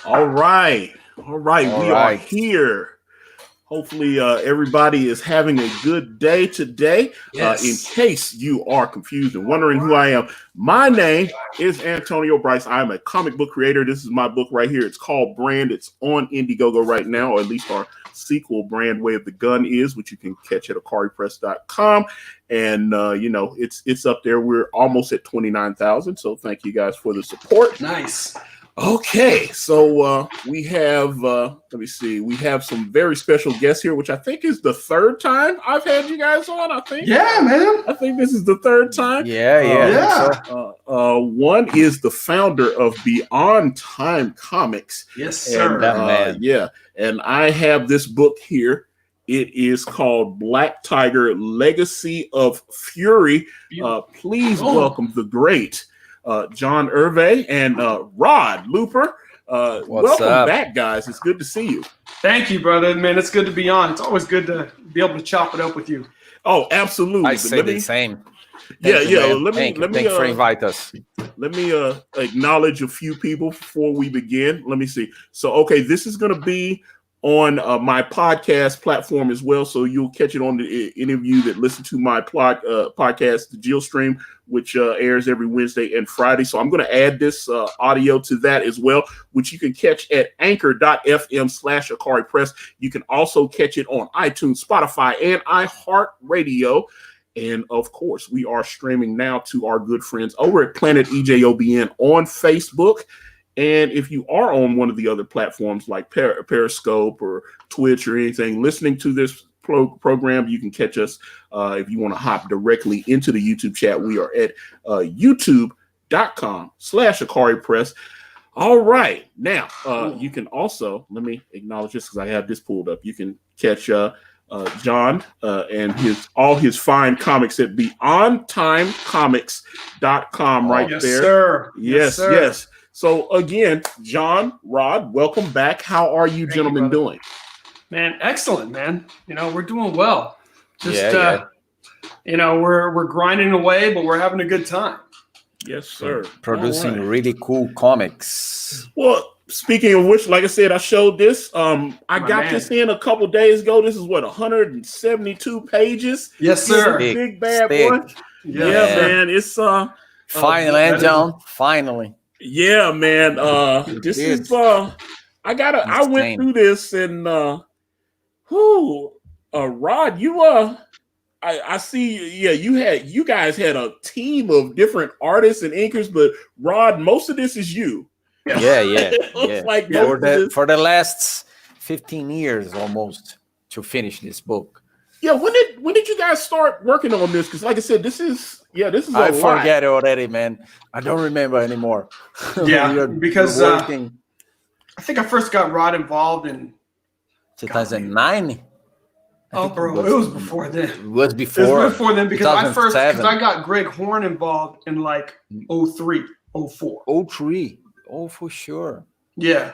All right. We are right. here. Hopefully, everybody is having a good day today. Yes. In case you are confused and wondering who I am, my name is Antonio Bryce. I'm a comic book creator. This is my book right here. It's called Brand. It's on Indiegogo right now, or at least our sequel, Brand Way of the Gun, is, which you can catch at akaripress.com. And, it's up there. We're almost at 29,000. So thank you guys for the support. Nice. Okay, so we have, let me see, we have some very special guests here, which I think is the third time I've had you guys on, I think. Yeah, man. I think this is the third time. Yeah. One is the founder of Beyond Time Comics. Yes, sir. And, and I have this book here. It is called Black Tiger, Legacy of Fury. Please welcome the great John Hervey and Rod Luper. Welcome back, guys. It's good to see you. Thank you, brother. Man, it's good to be on. It's always good to be able to chop it up with you. Oh, absolutely. I say the same. Thanks for inviting us. Let me acknowledge a few people before we begin. Let me see. So, okay, this is going to be on my podcast platform as well, so you'll catch it on any of you that listen to my podcast, the Jill Stream, which airs every Wednesday and Friday. So I'm going to add this audio to that as well, which you can catch at anchor.fm/Akari Press. You can also catch it on iTunes, Spotify, and iHeartRadio. And of course, we are streaming now to our good friends over at Planet EJOBN on Facebook. And if you are on one of the other platforms like Periscope or Twitch or anything, listening to this program, you can catch us if you want to hop directly into the YouTube chat. We are at youtube.com/Akari Press. All right. Now, you can also, let me acknowledge this because I have this pulled up. You can catch John and all his fine comics at beyondtimecomics.com right there. Sir. Yes, sir. Yes. So again, John, Rod, welcome back. How are you gentlemen doing? Man, excellent, man. We're doing well. We're grinding away, but we're having a good time. Yes, sir. Producing really cool comics. Well, speaking of which, like I said, I showed this. I got this in a couple days ago. This is 172 pages. Yes, sir. Big bad boy. Yeah, man. It's finally, John. Finally. Yeah, man. This is I went through this and Rod, I see, you guys had a team of different artists and inkers, but Rod, most of this is you. Yeah. Like for the last 15 years almost to finish this book. Yeah, when did you guys start working on this? Because like I said, this is I forget it already, man. I don't remember anymore. Yeah, because I think I first got Rod involved in 2009. Oh, bro, it was before then. It was before. It was before then because I got Greg Horn involved in like 03, 04. 03. Oh, for sure. Yeah.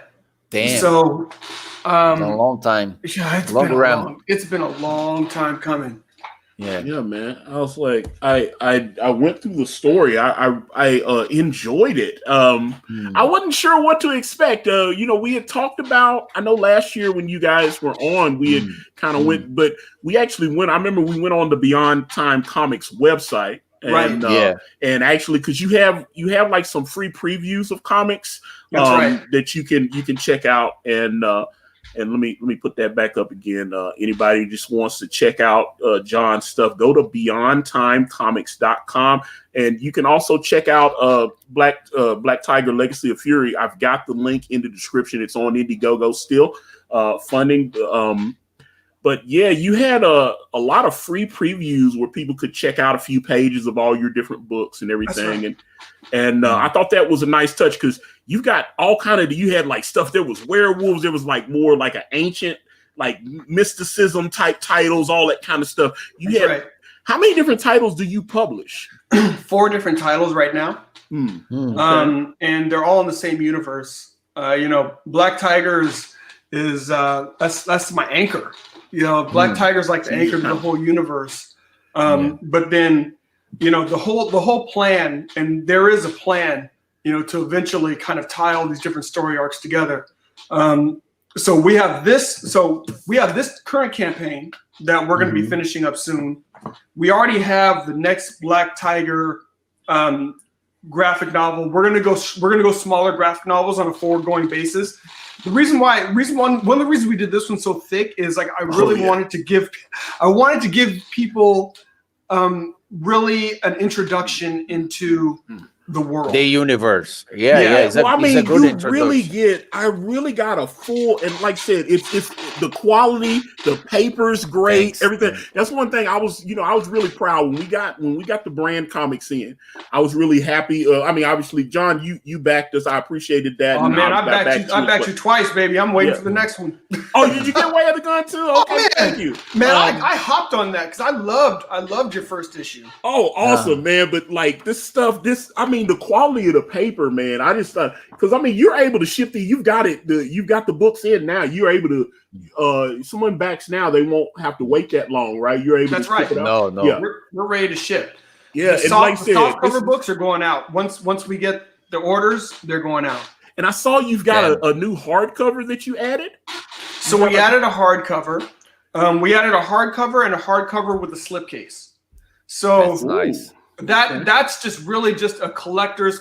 Damn. So it's a long time. Yeah, it's been a long time coming. Yeah, man. I was like, I went through the story. I enjoyed it. I wasn't sure what to expect. We had talked about. I know last year when you guys were on, we had kind of went, but we actually went. I remember we went on the Beyond Time Comics website, and and actually, because you have like some free previews of comics that you can check out and let me put that back up again. Anybody who just wants to check out John's stuff, go to beyondtimecomics.com. And you can also check out Black Tiger, Legacy of Fury. I've got the link in the description. It's on Indiegogo still funding. But yeah, you had a lot of free previews where people could check out a few pages of all your different books and everything. Right. And I thought that was a nice touch because you've got all you had like stuff. There was werewolves. There was like more like an ancient, like mysticism type titles, all that kind of stuff. How many different titles do you publish? 4 different titles right now. Okay. And they're all in the same universe. Black Tigers is that's my anchor. Black Tiger's like the anchor to the whole universe. But then, the whole plan, and there is a plan, to eventually kind of tie all these different story arcs together. So we have this. So we have this current campaign that we're going to be finishing up soon. We already have the next Black Tiger graphic novel. We're gonna go smaller graphic novels on a forward-going basis. One of the reasons we did this one so thick is like I really wanted to give people really an introduction into the world, the universe. It's well, I mean, a good I really got a full, and like I said, it's the quality, the paper's great, everything. That's one thing I was really proud when we got the brand comics in. I was really happy. I mean, obviously, John, you backed us. I appreciated that. Oh man, I backed you twice, baby. I'm waiting for the next one. Oh, did you get Way of the Gun too? Okay, thank you, man. I hopped on that because I loved your first issue. Oh, awesome, man! But like this stuff, I mean, the quality of the paper, man. I just thought, because I mean, you're able to ship you've got the books in now. You're able to, someone backs now, they won't have to wait that long, right? You're able. That's to right. Ship it no, out. no. Yeah. We're ready to ship. Yeah, the soft cover books are going out. Once we get the orders, they're going out. And I saw you've got a new hardcover that you added. So we added a hardcover. We added a hardcover and a hardcover with a slipcase. So that's nice. That's just really just a collector's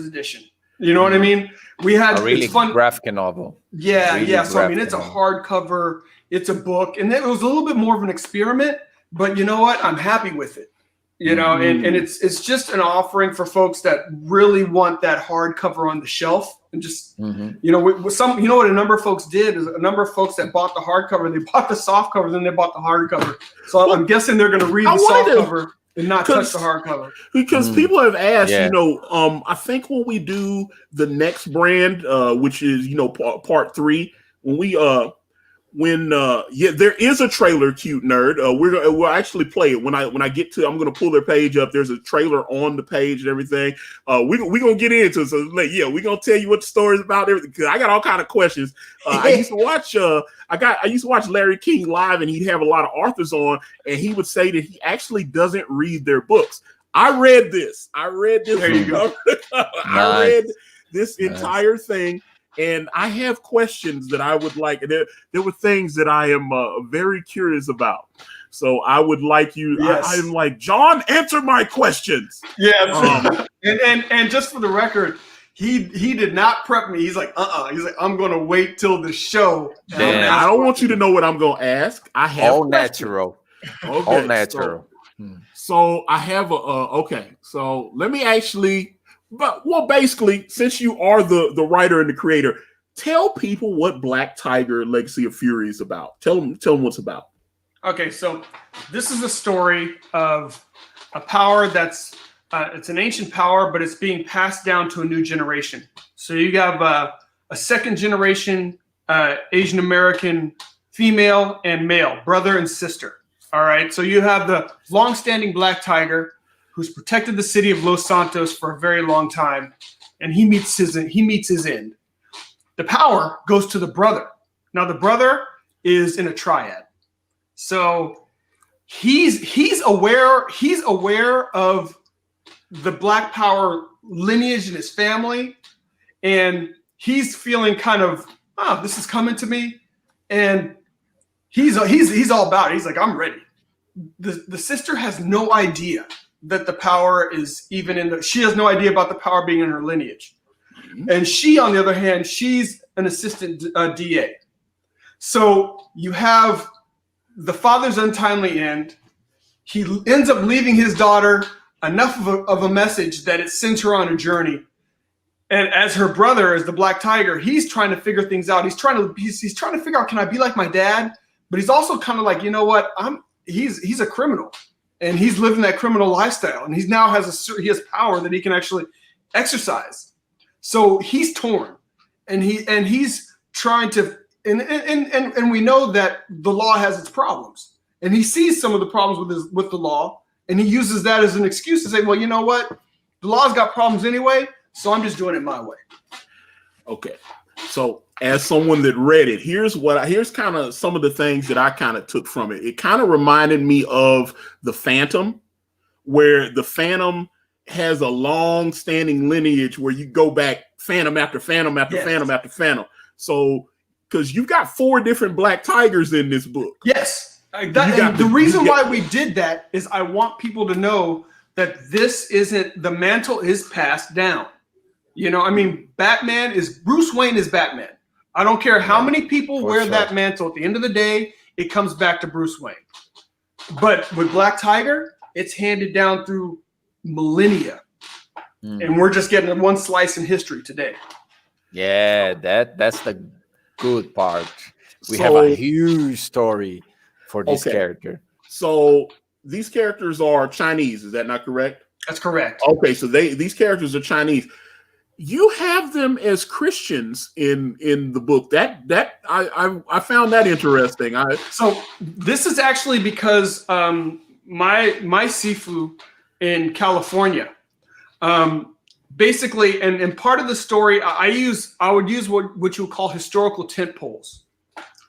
edition. You know what I mean? We had a really it's fun graphic novel. Yeah, really yeah. So I mean, it's a hardcover, it's a book, and it was a little bit more of an experiment. But you know what? I'm happy with it. You know, and it's just an offering for folks that really want that hardcover on the shelf, and just you know, with some, you know what a number of folks did is a number of folks that bought the hardcover, they bought the soft cover, then they bought the hardcover. So I'm guessing they're going to read the soft cover and not touch the hardcover. Because people have asked, you know, I think when we do the next brand, which is, you know, part 3, when we there is a trailer, Cute Nerd. We'll actually play it when I get to. I'm gonna pull their page up. There's a trailer on the page and everything. We gonna get into it. So we're gonna tell you what the story is about. Everything. Cause I got all kind of questions. I used to watch. I used to watch Larry King live, and he'd have a lot of authors on, and he would say that he actually doesn't read their books. I read this. There you go. I read this entire thing. And I have questions that I would like. There were things that I am very curious about. So I would like you. Yes. I'm like, John, answer my questions. Yeah. And just for the record, he did not prep me. He's like, He's like, I'm gonna wait till the show. I don't want you to know what I'm gonna ask. I have all natural. Okay, all natural. So I have okay. So let me actually. But basically, since you are the writer and the creator, tell people what Black Tiger Legacy of Fury is about. Tell them what's about. Okay, so this is a story of a power that's it's an ancient power, but it's being passed down to a new generation. So you have a second generation Asian American female and male, brother and sister. All right, so you have the long-standing Black Tiger, who's protected the city of Los Santos for a very long time, and he meets his end. The power goes to the brother. Now the brother is in a triad, so he's aware of the Black Power lineage in his family, and he's feeling kind of this is coming to me, and he's all about it. He's like, I'm ready. The sister has no idea that the power is even she has no idea about the power being in her lineage. And she, on the other hand, she's an assistant DA. So you have the father's untimely end. He ends up leaving his daughter enough of a message that it sends her on a journey. And as her brother, as the Black Tiger, he's trying to figure things out. He's trying to figure out, can I be like my dad? But he's also kind of like, you know what? He's a criminal. And he's living that criminal lifestyle, and he now has power that he can actually exercise. So he's torn, and he's trying to, and we know that the law has its problems, and he sees some of the problems with the law, and he uses that as an excuse to say, well, you know what, the law's got problems anyway, so I'm just doing it my way. Okay, so as someone that read it, here's kind of some of the things that I kind of took from it. It kind of reminded me of the Phantom, where the Phantom has a long-standing lineage where you go back Phantom after Phantom after Phantom after Phantom. So because you've got 4 different Black Tigers in this book. Yes. The reason why we did that is I want people to know that this isn't, the mantle is passed down. You know, I mean, Bruce Wayne is Batman. I don't care how many people wear that mantle. At the end of the day, it comes back to Bruce Wayne. But with Black Tiger, it's handed down through millennia. And we're just getting one slice in history today. Yeah, that's the good part. We have a huge story for this character. So these characters are Chinese, is that not correct? That's correct. Okay, so these characters are Chinese. You have them as Christians in the book. That I found that interesting. So this is actually because my Sifu in California, basically, and part of the story I would use what you would call historical tent poles.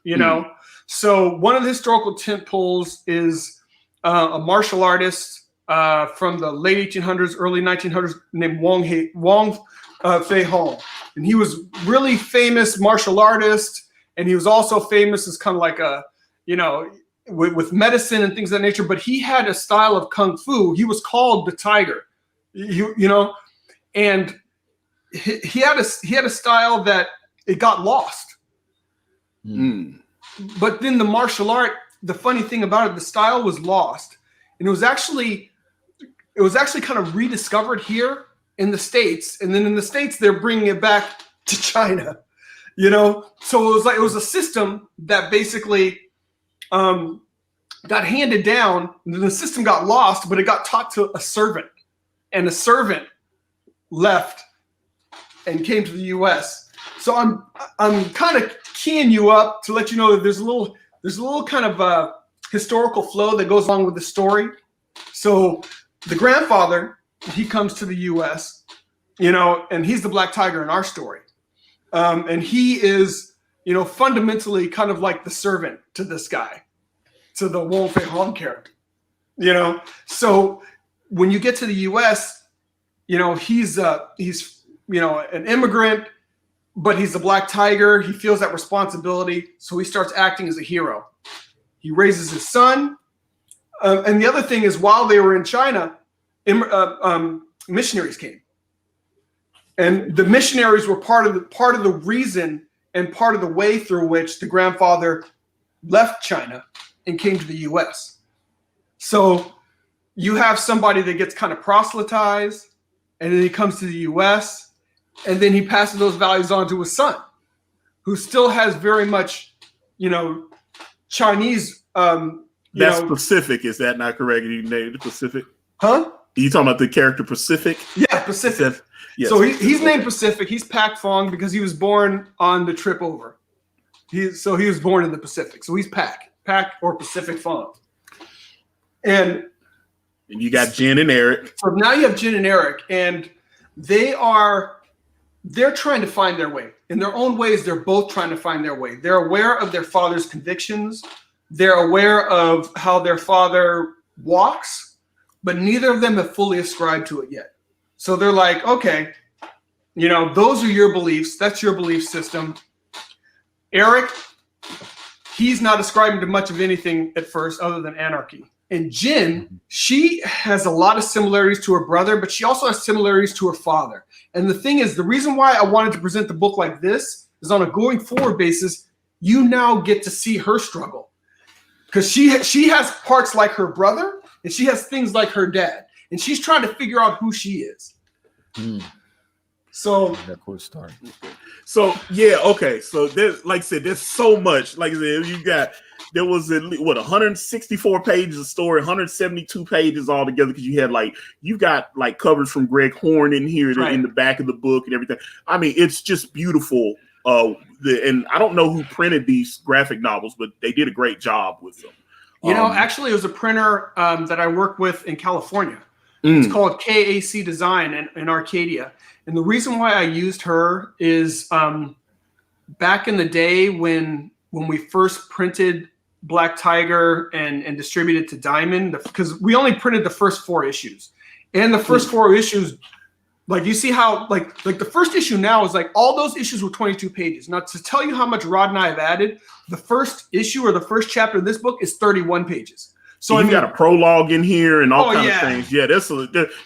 You know, so one of the historical tent poles is a martial artist from the late 1800s, early 1900s named Wong Fei Hong, and he was really famous martial artist, and he was also famous as kind of like a, you know, with medicine and things of that nature. But he had a style of kung fu. He was called the Tiger, you know, and he had a style that it got lost. But then the martial art, the funny thing about it, the style was lost, and it was actually kind of rediscovered here in the States, and then in the States they're bringing it back to China, you know. So it was a system that basically got handed down, and then the system got lost, but it got taught to a servant, and the servant left and came to the U.S. So I'm kind of keying you up to let you know that there's a little kind of historical flow that goes along with the story. So the grandfather, he comes to the U.S., you know, and he's the Black Tiger in our story. And he is, you know, fundamentally kind of like the servant to this guy, to the Wong Fei Hong character, you know. So when you get to the U.S., you know, he's you know, an immigrant, but he's the Black Tiger. He feels that responsibility, so he starts acting as a hero. He raises his son. And the other thing is, while they were in China, missionaries came, and the missionaries were part of the reason and part of the way through which the grandfather left China and came to the U.S. So you have somebody that gets kind of proselytized, and then he comes to the U.S., and then he passes those values on to his son, who still has very much, you know, Chinese. That's Pacific, is that not correct? You named Pacific? Huh? Are you talking about the character Pacific? Yeah, Pacific. Yes. So he's named Pacific. He's Pak Fong because he was born on the trip over. He was born in the Pacific. So he's Pak or Pacific Fong. And you got Jen and Eric. So now you have Jen and Eric, and they're trying to find their way. In their own ways, they're both trying to find their way. They're aware of their father's convictions. They're aware of how their father walks, but neither of them have fully ascribed to it yet. So they're like, okay, you know, those are your beliefs. That's your belief system. Eric, he's not ascribing to much of anything at first other than anarchy. And Jen, she has a lot of similarities to her brother, but she also has similarities to her father. And the thing is, the reason why I wanted to present the book like this is on a going forward basis, you now get to see her struggle. Because she has parts like her brother, and she has things like her dad. And she's trying to figure out who she is. So a cool story. So yeah, okay. So there's, like I said, there's so much. Like I said, there was at least 164 pages of story, 172 pages altogether, because you got like covers from Greg Horn in here in the back of the book and everything. I mean, it's just beautiful. And I don't know who printed these graphic novels, but they did a great job with them. You know, actually, it was a printer that I work with in California. It's called KAC Design in Arcadia. And the reason why I used her is back in the day when we first printed Black Tiger and distributed to Diamond, because we only printed the first 4 issues. And the first 4 issues Like you see how like the first issue now is like all those issues were 22 pages. Now to tell you how much Rod and I have added, the first issue or the first chapter of this book is 31 pages. So you got a prologue in here and all kinds of things. Yeah,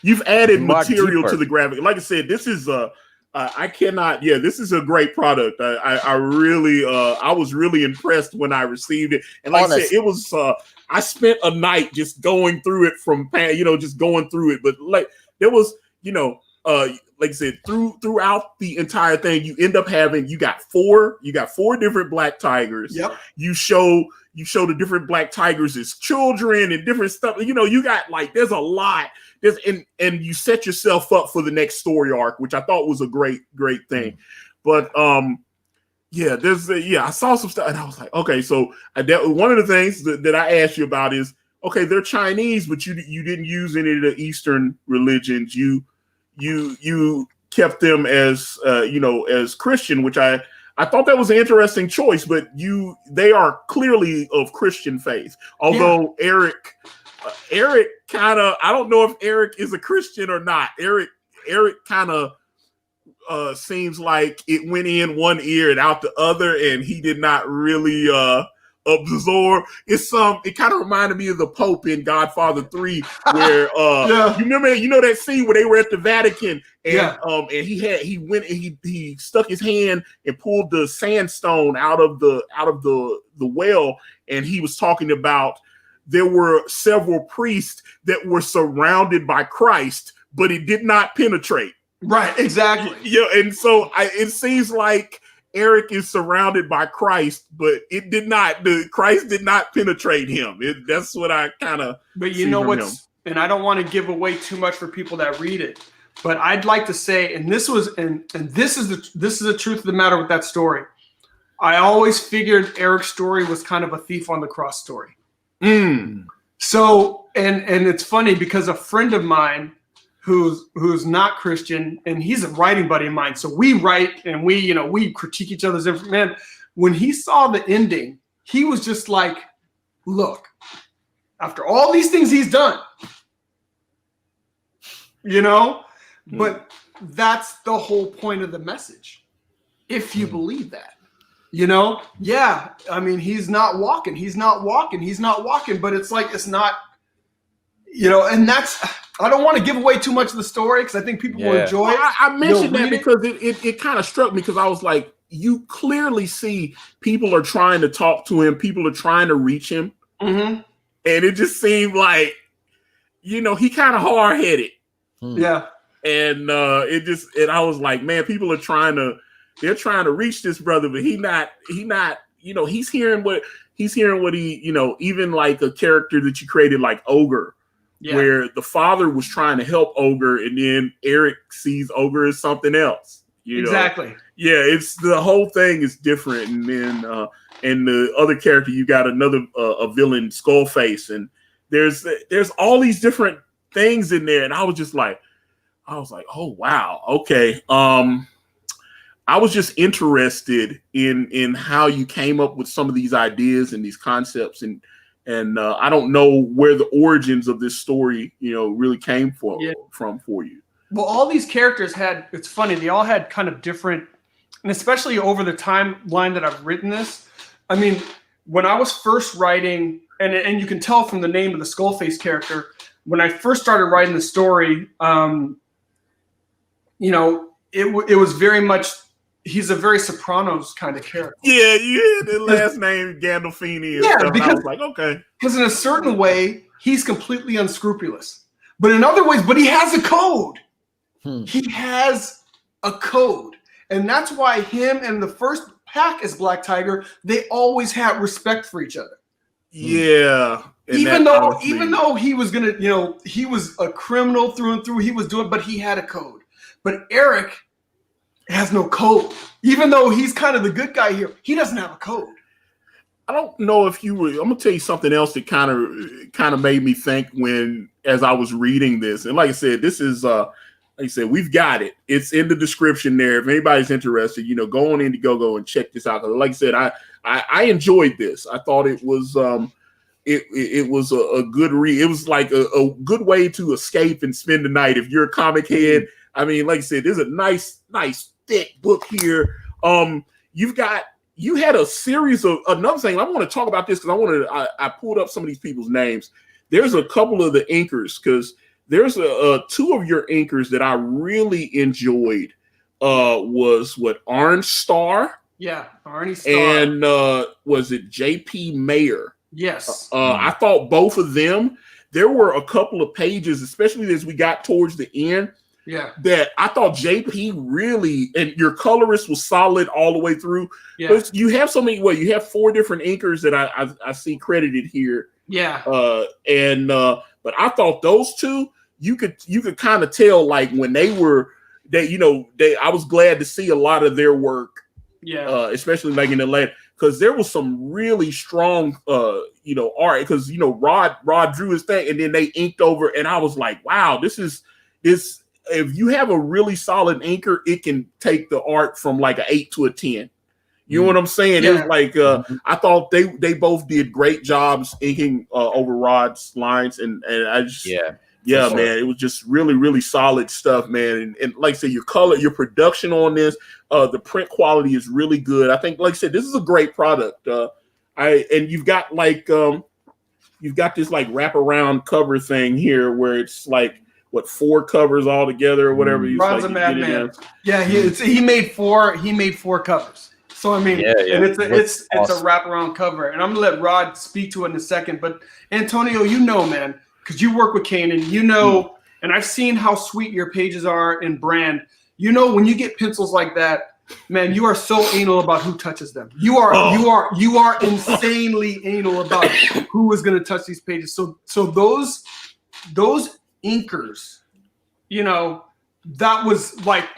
you've added material to the graphic. Like I said, this is I cannot. Yeah, this is a great product. I really I was really impressed when I received it. And like I said, it was I spent a night just going through it just going through it. But like there was like I said, throughout the entire thing, you end up having you got four different black tigers. Yep. You show the different black tigers as children and different stuff. You got like there's a lot. And you set yourself up for the next story arc, which I thought was a great thing. But I saw some stuff and I was like, okay, so one of the things that I asked you about is, okay, they're Chinese, but you didn't use any of the Eastern religions. You kept them as as Christian, which I thought that was an interesting choice, but they are clearly of Christian faith. Although Eric kind of, I don't know if Eric is a Christian or not. Eric kind of seems like it went in one ear and out the other, and he did not really absorb. It kind of reminded me of the Pope in Godfather 3, where you remember that scene where they were at the Vatican and he stuck his hand and pulled the sandstone out of the well, and he was talking about there were several priests that were surrounded by Christ, but it did not penetrate. Right, exactly. Yeah, and so it seems like Eric is surrounded by Christ, but Christ did not penetrate him. That's what I kind of. But you know what's, and I don't want to give away too much for people that read it, but I'd like to say, and this is the truth of the matter with that story. I always figured Eric's story was kind of a thief on the cross story. So, and it's funny because a friend of mine who's not Christian, and he's a writing buddy of mine. So we write and we critique each other's information. Man, when he saw the ending, he was just like, look, after all these things he's done, but that's the whole point of the message. If you believe that. I mean, he's not walking, but it's like, it's not, and that's, I don't want to give away too much of the story because I think people will enjoy it. I mentioned that because it kind of struck me because I was like, you clearly see people are trying to talk to him, people are trying to reach him. Mm-hmm. And it just seemed like, he kind of hard-headed. Yeah. And I was like, man, people are they're trying to reach this brother, but he's hearing what he, even like a character that you created like Ogre, where the father was trying to help Ogre, and then Eric sees Ogre as something else. Exactly. Yeah, it's the whole thing is different, and then and the other character, you got another a villain, Skullface, and there's all these different things in there, and I was like, oh wow, okay. I was just interested in how you came up with some of these ideas and these concepts, and I don't know where the origins of this story, really came from for you. Well, all these characters it's funny, they all had kind of different, and especially over the timeline that I've written this. I mean, when I was first writing, and you can tell from the name of the Skullface character, when I first started writing the story, it was very much, he's a very Sopranos kind of character. Yeah, you had the last name Gandolfini and stuff. Because I was like, okay. Because in a certain way, he's completely unscrupulous. But in other ways, he has a code. He has a code. And that's why him and the first pack as Black Tiger, they always had respect for each other. Yeah. Even though he was he was a criminal through and through, but he had a code. But Eric has no code. Even though he's kind of the good guy here, he doesn't have a code. I don't know if I'm gonna tell you something else that kind of made me think as I was reading this. And like I said, this is like I said, we've got it. It's in the description there. If anybody's interested, go on Indiegogo and check this out. Like I said, I enjoyed this. I thought it was it was a good read. It was like a good way to escape and spend the night. If you're a comic head, I mean, like I said, there's a nice thick book here. You had a series of another thing. I want to talk about this because I pulled up some of these people's names. There's a couple of the inkers because there's two of your inkers that I really enjoyed. Was Orange Star? Yeah, Arnie Star. And was it J.P. Mayer? Yes. I thought both of them. There were a couple of pages, especially as we got towards the end. Yeah. That I thought JP really, and your colorist was solid all the way through. Yeah. But you have so many. Well, you have 4 different inkers that I see credited here. Yeah. But I thought those two, you could kind of tell like when I was glad to see a lot of their work. Yeah. Especially like in Atlanta, because there was some really strong art. Because Rod drew his thing, and then they inked over, and I was like, wow, this. If you have a really solid inker, it can take the art from like an 8 to a 10. You know what I'm saying? Yeah. It was like I thought they both did great jobs inking over Rod's lines, and I just man, it was just really, really solid stuff, man. And like I said, your color, your production on this, the print quality is really good. I think, like I said, this is a great product. And you've got like you've got this like wraparound cover thing here where it's like 4 covers all together or whatever. Rod's a madman. Yeah, he made 4 covers. So I mean, and it's a wraparound cover. And I'm gonna let Rod speak to it in a second. But Antonio, man, because you work with Kanan, and I've seen how sweet your pages are in brand. When you get pencils like that, man, you are so anal about who touches them. You are insanely anal about who is gonna touch these pages. So those inkers, that was like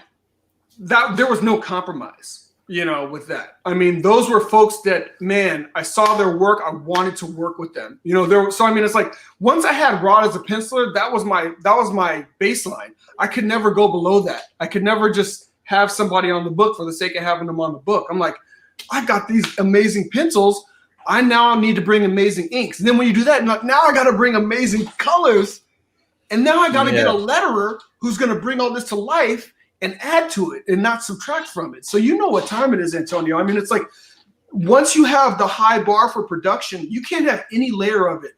that. There was no compromise, with that. I mean, those were folks that, man, I saw their work. I wanted to work with them. So I mean, it's like once I had Rod as a penciler, that was my baseline. I could never go below that. I could never just have somebody on the book for the sake of having them on the book. I'm like, I got these amazing pencils. I now need to bring amazing inks. And then when you do that, now I got to bring amazing colors. And now I got to get a letterer who's going to bring all this to life and add to it and not subtract from it. So you know what time it is, Antonio. I mean, it's like once you have the high bar for production, you can't have any layer of it.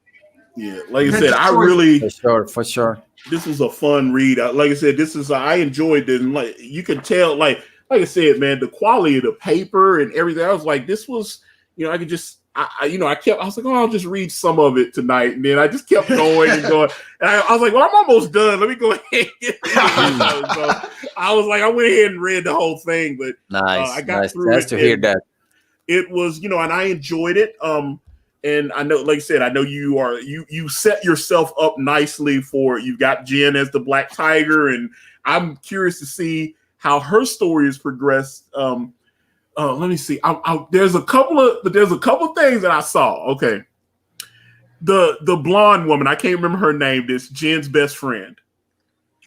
Yeah, like I said, I really for sure. This was a fun read. Like I said, I enjoyed it, and like you can tell, like I said, man, the quality of the paper and everything. I was like, this was, I could just. I was like, I'll just read some of it tonight. And then I just kept going and going. And I was like, well, I'm almost done. Let me go ahead and get so I was like, I went ahead and read the whole thing. But I got through it. Nice to hear that. It was, and I enjoyed it. And I know, like I said, I know you set yourself up nicely for, you've got Jen as the Black Tiger. And I'm curious to see how her story has progressed. Let me see. There's a couple of things that I saw. Okay, the blonde woman, I can't remember her name. This Jen's best friend,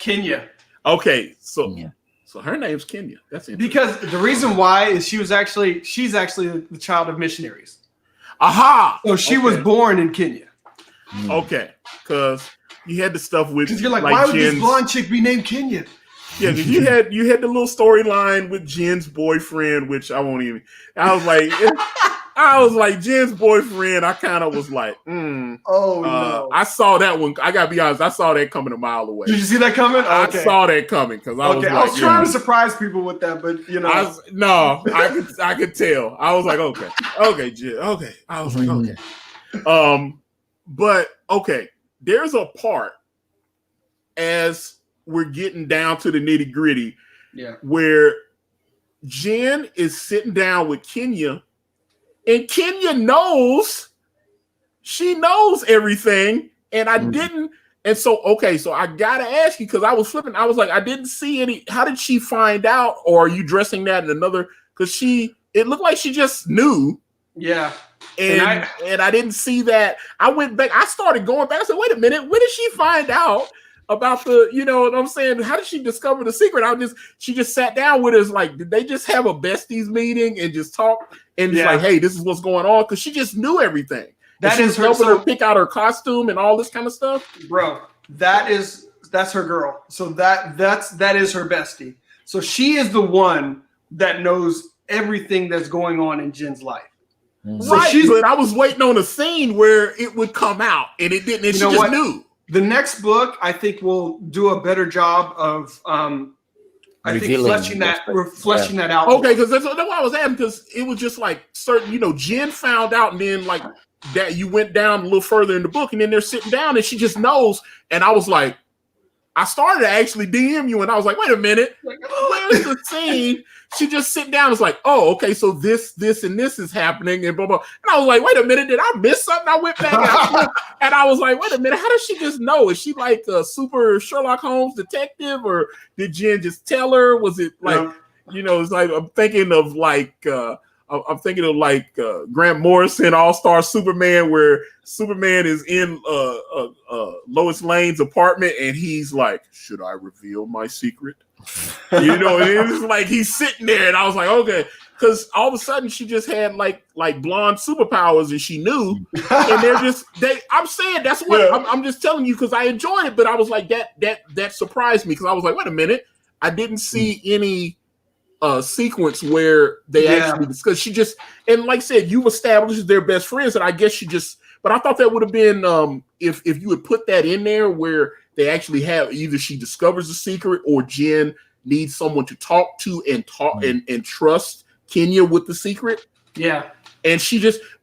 Kenya. Okay, so her name's Kenya. That's interesting. Because the reason why is she's actually the child of missionaries. Aha! So she was born in Kenya. Okay, because you had the stuff with. Because you're like, why would this blonde chick be named Kenya? Yeah, because you had the little storyline with Jen's boyfriend, which I won't even. I was like Jen's boyfriend. I kind of was like, no. I saw that one. I gotta be honest. I saw that coming a mile away. Did you see that coming? Okay. I saw that coming because I was trying to surprise people with that, but I could tell. I was like, okay, Jen, okay. I was like, okay, but okay. There's a part as we're getting down to the nitty gritty, where Jen is sitting down with Kenya, and Kenya knows everything, and I didn't. And so I gotta ask you, because I was flipping. I was like, I didn't see any. How did she find out? Or are you dressing that in another? Because it looked like she just knew. Yeah. And I didn't see that. I went back. I started going back. I said, wait a minute. When did she find out about the, you know what I'm saying? How did she discover the secret? She just sat down with us. Like, did they just have a besties meeting and just talk? And it's like, hey, this is what's going on. Because she just knew everything. That is her pick out her costume and all this kind of stuff. Bro, that is that's her girl. So that is her bestie. So she is the one that knows everything that's going on in Jin's life. So but I was waiting on a scene where it would come out, and it didn't. And she just knew. The next book, I think, will do a better job of, I think, fleshing that out. Okay, because that's why I was asking, because it was just like certain, Jin found out, and then like that you went down a little further in the book, and then they're sitting down, and she just knows, and I was like, I started to actually DM you, and I was like, wait a minute, where's the scene? She just sit down. It's like, oh, okay, so this, and this is happening, and blah, blah. And I was like, wait a minute, did I miss something? I went back and I was like, wait a minute, how does she just know? Is she like a super Sherlock Holmes detective, or did Jen just tell her? Was it like, it's like, I'm thinking of Grant Morrison All-Star Superman, where Superman is in Lois Lane's apartment, and he's like, should I reveal my secret? And it's like he's sitting there, and I was like, okay, because all of a sudden she just had like blonde superpowers, and she knew, and I'm saying that's what I'm just telling you, because I enjoyed it, but I was like that surprised me, because I was like, wait a minute, I didn't see any sequence where they actually discuss. She just, and like I said, you established they're best friends, and I guess but I thought that would have been if you would put that in there where they actually have either she discovers the secret, or Jen needs someone to talk to and trust Kenya with the secret. Yeah. And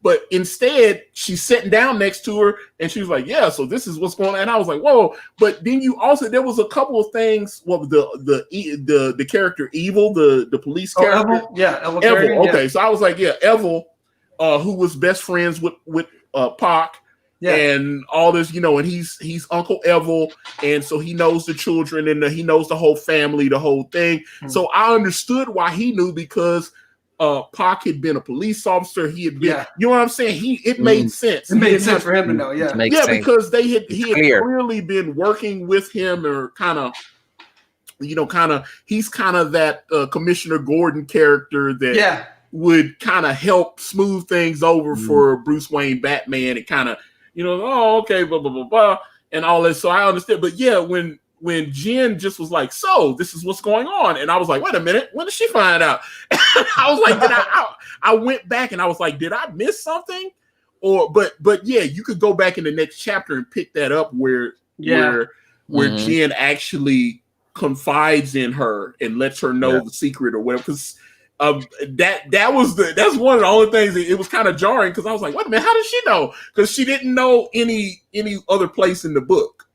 but instead she's sitting down next to her, and she was like, yeah, so this is what's going on. And I was like, whoa. But then there was a couple of things. What the character Evil, the police character? Evil? Yeah, Evil. Okay, so I was like, yeah, Evil, who was best friends with Pac. Yeah. And all this, and he's Uncle Evil, and so he knows the children, and he knows the whole family, the whole thing. Mm-hmm. So I understood why he knew, because Pac had been a police officer. He had been, you know what I'm saying? It made sense. It made sense for him to know, yeah. Yeah, because he had clearly been working with him, or kind of, he's kind of that Commissioner Gordon character that would kind of help smooth things over for Bruce Wayne Batman, and kind of, oh, okay, blah, blah, blah, blah, and all that. So I understood. But yeah, when Jen just was like, so this is what's going on, and I was like, wait a minute, when did she find out? I was like, I went back, and I was like, did I miss something? But yeah, you could go back in the next chapter and pick that up where Jen actually confides in her and lets her know the secret or whatever. Because that's one of the only things that it was kind of jarring, because I was like, wait a minute, how did she know? Because she didn't know any other place in the book.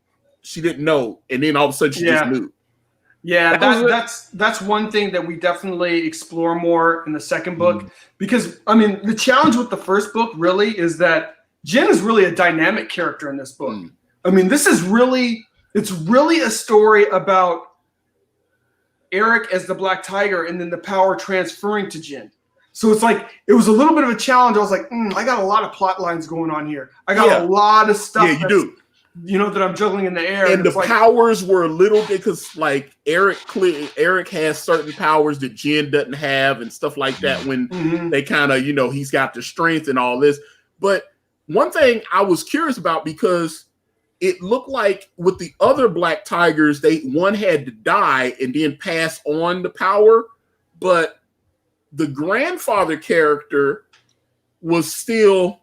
She didn't know, and then all of a sudden she just knew. Yeah, that's one thing that we definitely explore more in the second book, because I mean, the challenge with the first book really is that Jen is really a dynamic character in this book. I mean, it's really a story about Eric as the Black Tiger, and then the power transferring to Jen. So it's like, it was a little bit of a challenge. I was like, I got a lot of plot lines going on here. I got a lot of stuff. Yeah, you do. That I'm juggling in the air. And the powers were a little bit, because like Eric has certain powers that Jen doesn't have, and stuff like that, when they kind of, he's got the strength and all this. But one thing I was curious about, because it looked like with the other Black Tigers, one had to die and then pass on the power, but the grandfather character was still,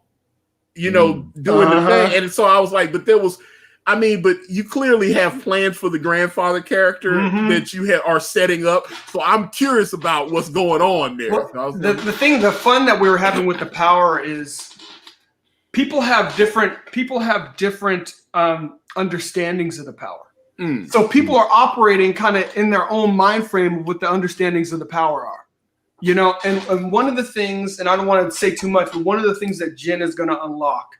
doing the thing. And so I was like, but you clearly have plans for the grandfather character that you are setting up. So I'm curious about what's going on there. Well, the fun that we were having with the power is people have different understandings of the power. So people are operating kind of in their own mind frame of what the understandings of the power are. And one of the things, and I don't want to say too much, but one of the things that Jen is going to unlock,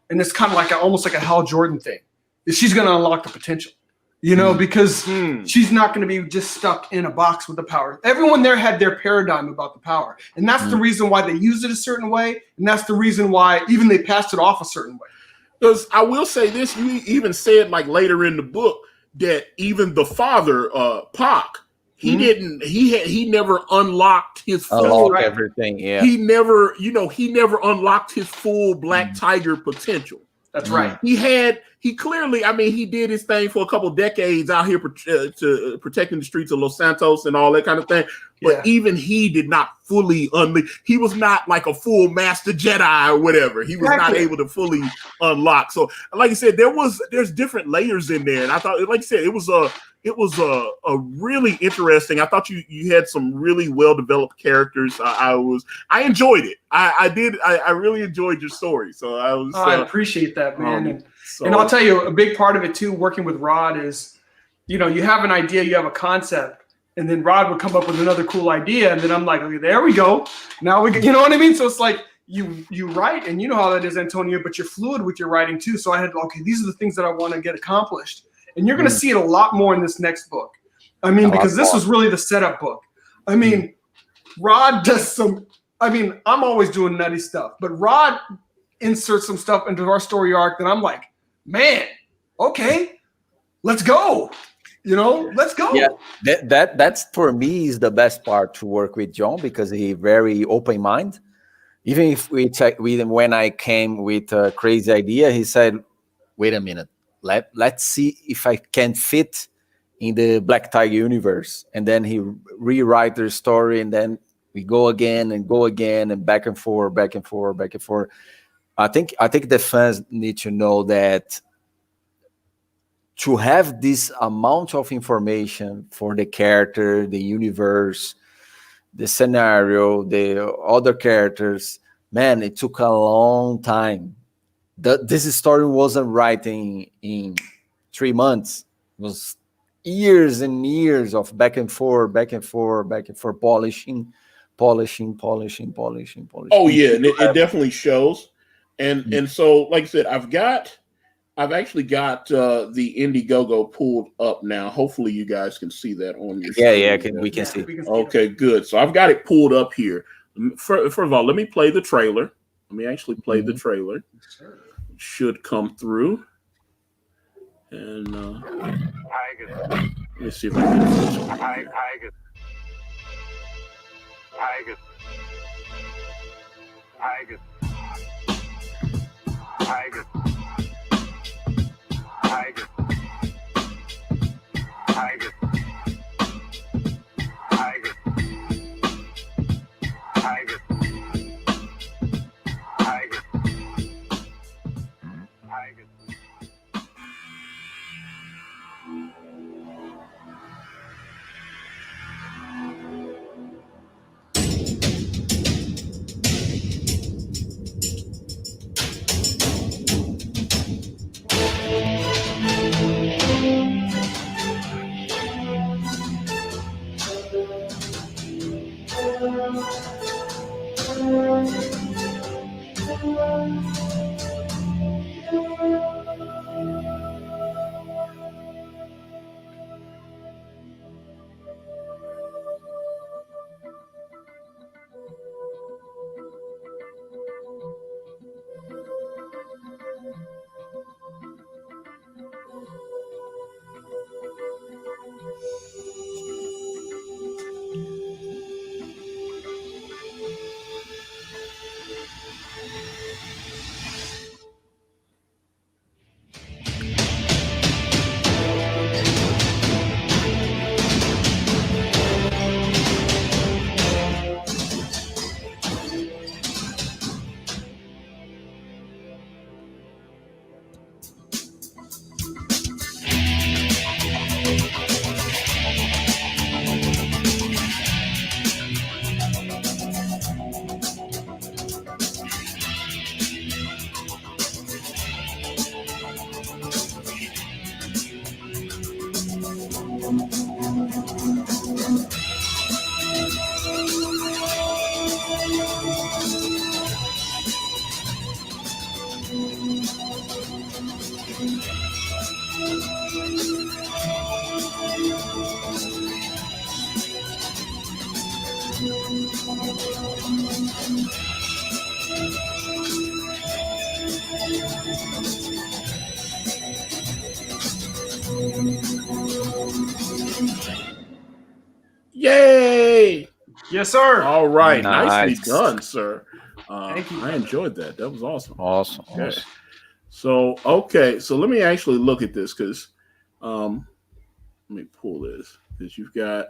and it's kind of like almost like a Hal Jordan thing, is she's going to unlock the potential. Because she's not going to be just stuck in a box with the power. Everyone there had their paradigm about the power. And that's the reason why they used it a certain way. And that's the reason why even they passed it off a certain way. Because I will say this, you even said like later in the book that even the father, Pac, he never unlocked his full everything. Yeah. He never unlocked his full Black Tiger potential. That's right. He had, he clearly, I mean, he did his thing for a couple decades out here protecting the streets of Los Santos and all that kind of thing. But even he did not fully unleash. He was not like a full master Jedi or whatever. He was not able to fully unlock. So, like I said, there's different layers in there, and I thought, like I said, it was a really interesting. I thought you had some really well developed characters. I enjoyed it. I really enjoyed your story. So I appreciate that, man. And I'll tell you, a big part of it too, working with Rod is, you have an idea, you have a concept. And then Rod would come up with another cool idea, and then I'm like, okay, there we go. Now you know what I mean? So it's like you write, and you know how that is, Antonio, but you're fluid with your writing too. So I had, okay, these are the things that I want to get accomplished. And you're going to see it a lot more in this next book. I mean, because this was really the setup book. I mean, Rod does I'm always doing nutty stuff, but Rod inserts some stuff into our story arc that I'm like, man, okay, let's go. Let's go. Yeah, that's for me is the best part to work with John, because he very open mind. Even if when I came with a crazy idea, he said, "Wait a minute, let's see if I can fit in the Black Tiger universe." And then he rewrite the story, and then we go again and back and forth. I think the fans need to know that to have this amount of information for the character, the universe, the scenario, the other characters, man, it took a long time. This story wasn't writing in 3 months. It was years and years of back and forth, polishing. Oh yeah, and it definitely shows. And so, like I said, I've actually got the Indiegogo pulled up now. Hopefully, you guys can see that on your screen. Yeah, we can see. Okay, good. So I've got it pulled up here. First of all, let me play the trailer. Let me actually play the trailer. It should come through. And let me see if I can get this one. Yay! Yes, sir. All right. Nice. Nicely done, sir. Thank you. I enjoyed that. That was awesome. Awesome. Okay. So okay, so let me actually look at this because let me pull this because you've got.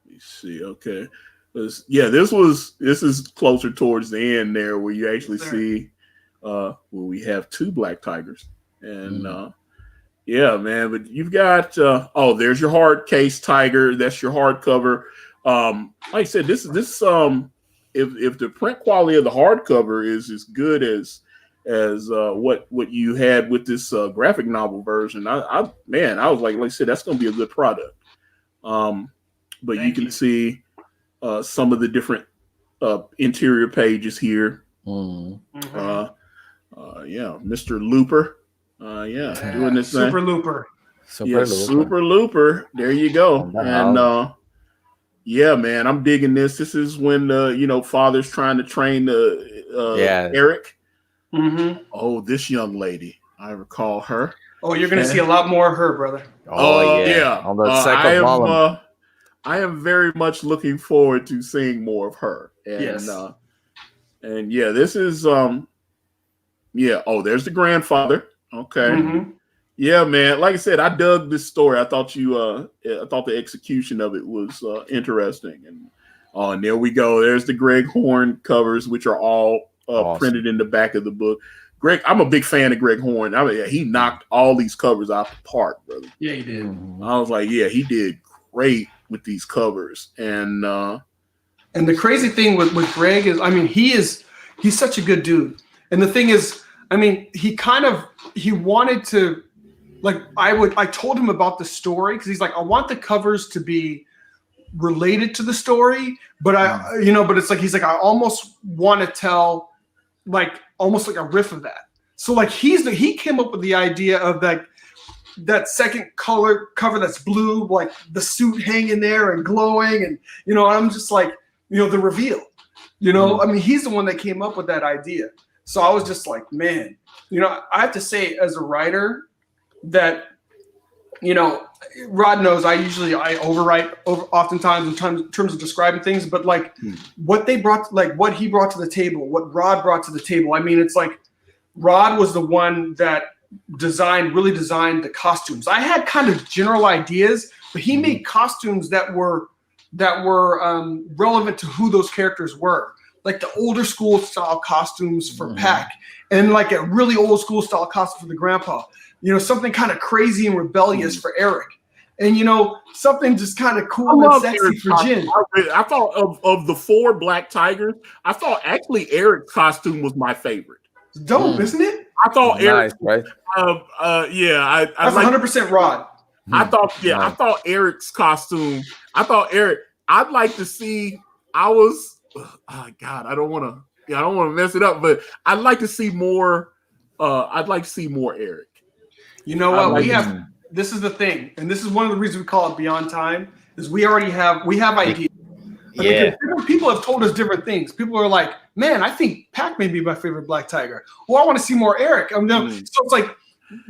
Let me see. Okay, this is closer towards the end there where you actually see where we have two black tigers and yeah, man. But you've got there's your hard case tiger. That's your hardcover. Like I said, this if the print quality of the hardcover is as good as what you had with this graphic novel version, I was like I said, that's going to be a good product. But you can see some of the different interior pages here. Yeah, Mr. Looper. Doing this Super thing. Looper. Super Looper. There you go. And yeah, man, I'm digging this. This is when father's trying to train Eric. Mm-hmm. Oh, this young lady. I recall her. Oh, you're gonna see a lot more of her, brother. Yeah. On the second volume. I am very much looking forward to seeing more of her. And yes. And yeah, this is there's the grandfather. Okay. Mm-hmm. Yeah, man. Like I said, I dug this story. I thought the execution of it was interesting. And there we go. There's the Greg Horn covers, which are all awesome. Printed in the back of the book. Greg, I'm a big fan of Greg Horn. I mean, he knocked all these covers out the park, brother. Yeah, he did. I was like, yeah, he did great with these covers. And the crazy thing with Greg is, I mean, he's such a good dude. And the thing is, I mean, he wanted to, like, I told him about the story because he's like, I want the covers to be related to the story, but but it's like, he's like, I almost want to tell like almost like a riff of that. So like he came up with the idea of that second color cover that's blue, like the suit hanging there and glowing, and I'm just like, the reveal. I mean, he's the one that came up with that idea. So I was just like, man, I have to say as a writer that, Rod knows I overwrite oftentimes in terms of describing things, but like what he brought to the table, what Rod brought to the table. I mean, it's like Rod was the one that really designed the costumes. I had kind of general ideas, but he made costumes that were relevant to who those characters were. Like the older school style costumes for Pac, and like a really old school style costume for the grandpa. Something kind of crazy and rebellious for Eric, and something just kind of cool and sexy Eric's for Jin. I thought of the 4 black tigers, I thought actually Eric's costume was my favorite. Dope, isn't it? I thought Eric, right? I that's 100% Rod. I thought Eric's costume. I'd like to see. God, I don't want to mess it up, but I'd like to see more. I'd like to see more Eric. You know what? This is the thing, and this is one of the reasons we call it Beyond Time, is we have ideas. Yeah. People have told us different things. People are like, man, I think Pac may be my favorite black tiger. Well, I want to see more Eric. So it's like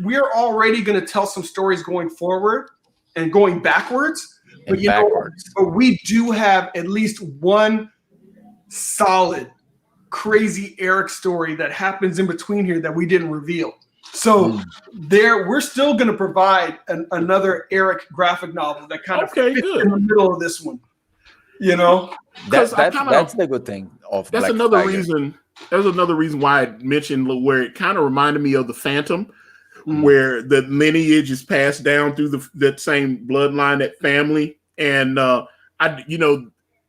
we're already going to tell some stories going forward and going backwards. But but we do have at least one solid, crazy Eric story that happens in between here that we didn't reveal. So we're still going to provide another Eric graphic novel that kind of fits in the middle of this one. That's the good thing of that's Black another Tiger. reason. There's another reason why I mentioned where it kind of reminded me of the Phantom, where the lineage is passed down through that same bloodline, that family. And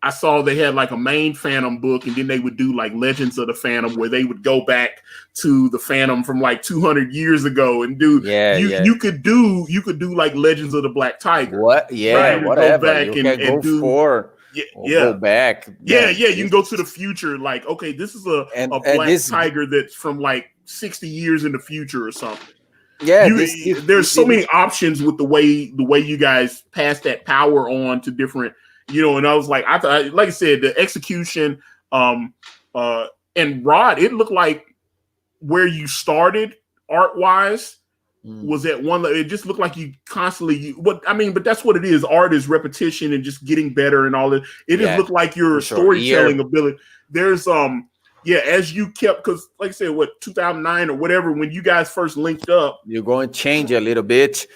I saw they had like a main Phantom book, and then they would do like Legends of the Phantom, where they would go back to the Phantom from like 200 years ago and do. You could do like Legends of the Black Tiger. What? Yeah, right? whatever. Go back you can go go back. Yeah. You can go to the future. Like, okay, this is a black tiger that's from like 60 years in the future or something. Yeah, there's so many options with the way you guys pass that power on to different. And I was like, I thought, like I said, the execution, and Rod, it looked like where you started art wise was at one. It just looked like you constantly. But that's what it is. Art is repetition and just getting better and all that. It just looked like your storytelling ability. There's yeah, as you kept, because like I said, what 2009 or whatever, when you guys first linked up, You're going to change a little bit.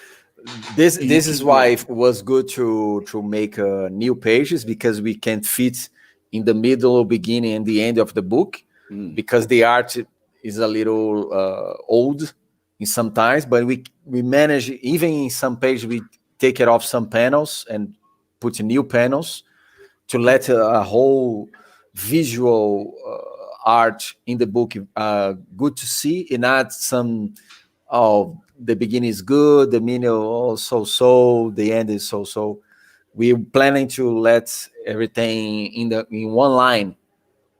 This is why it was good to make new pages, because we can fit in the middle, beginning, and the end of the book, because the art is a little old in sometimes, but we manage, even in some pages, we take it off some panels and put new panels to let a whole visual art in the book good to see, and not some, oh, the beginning is good, the middle so, the end is so. We're planning to let everything in one line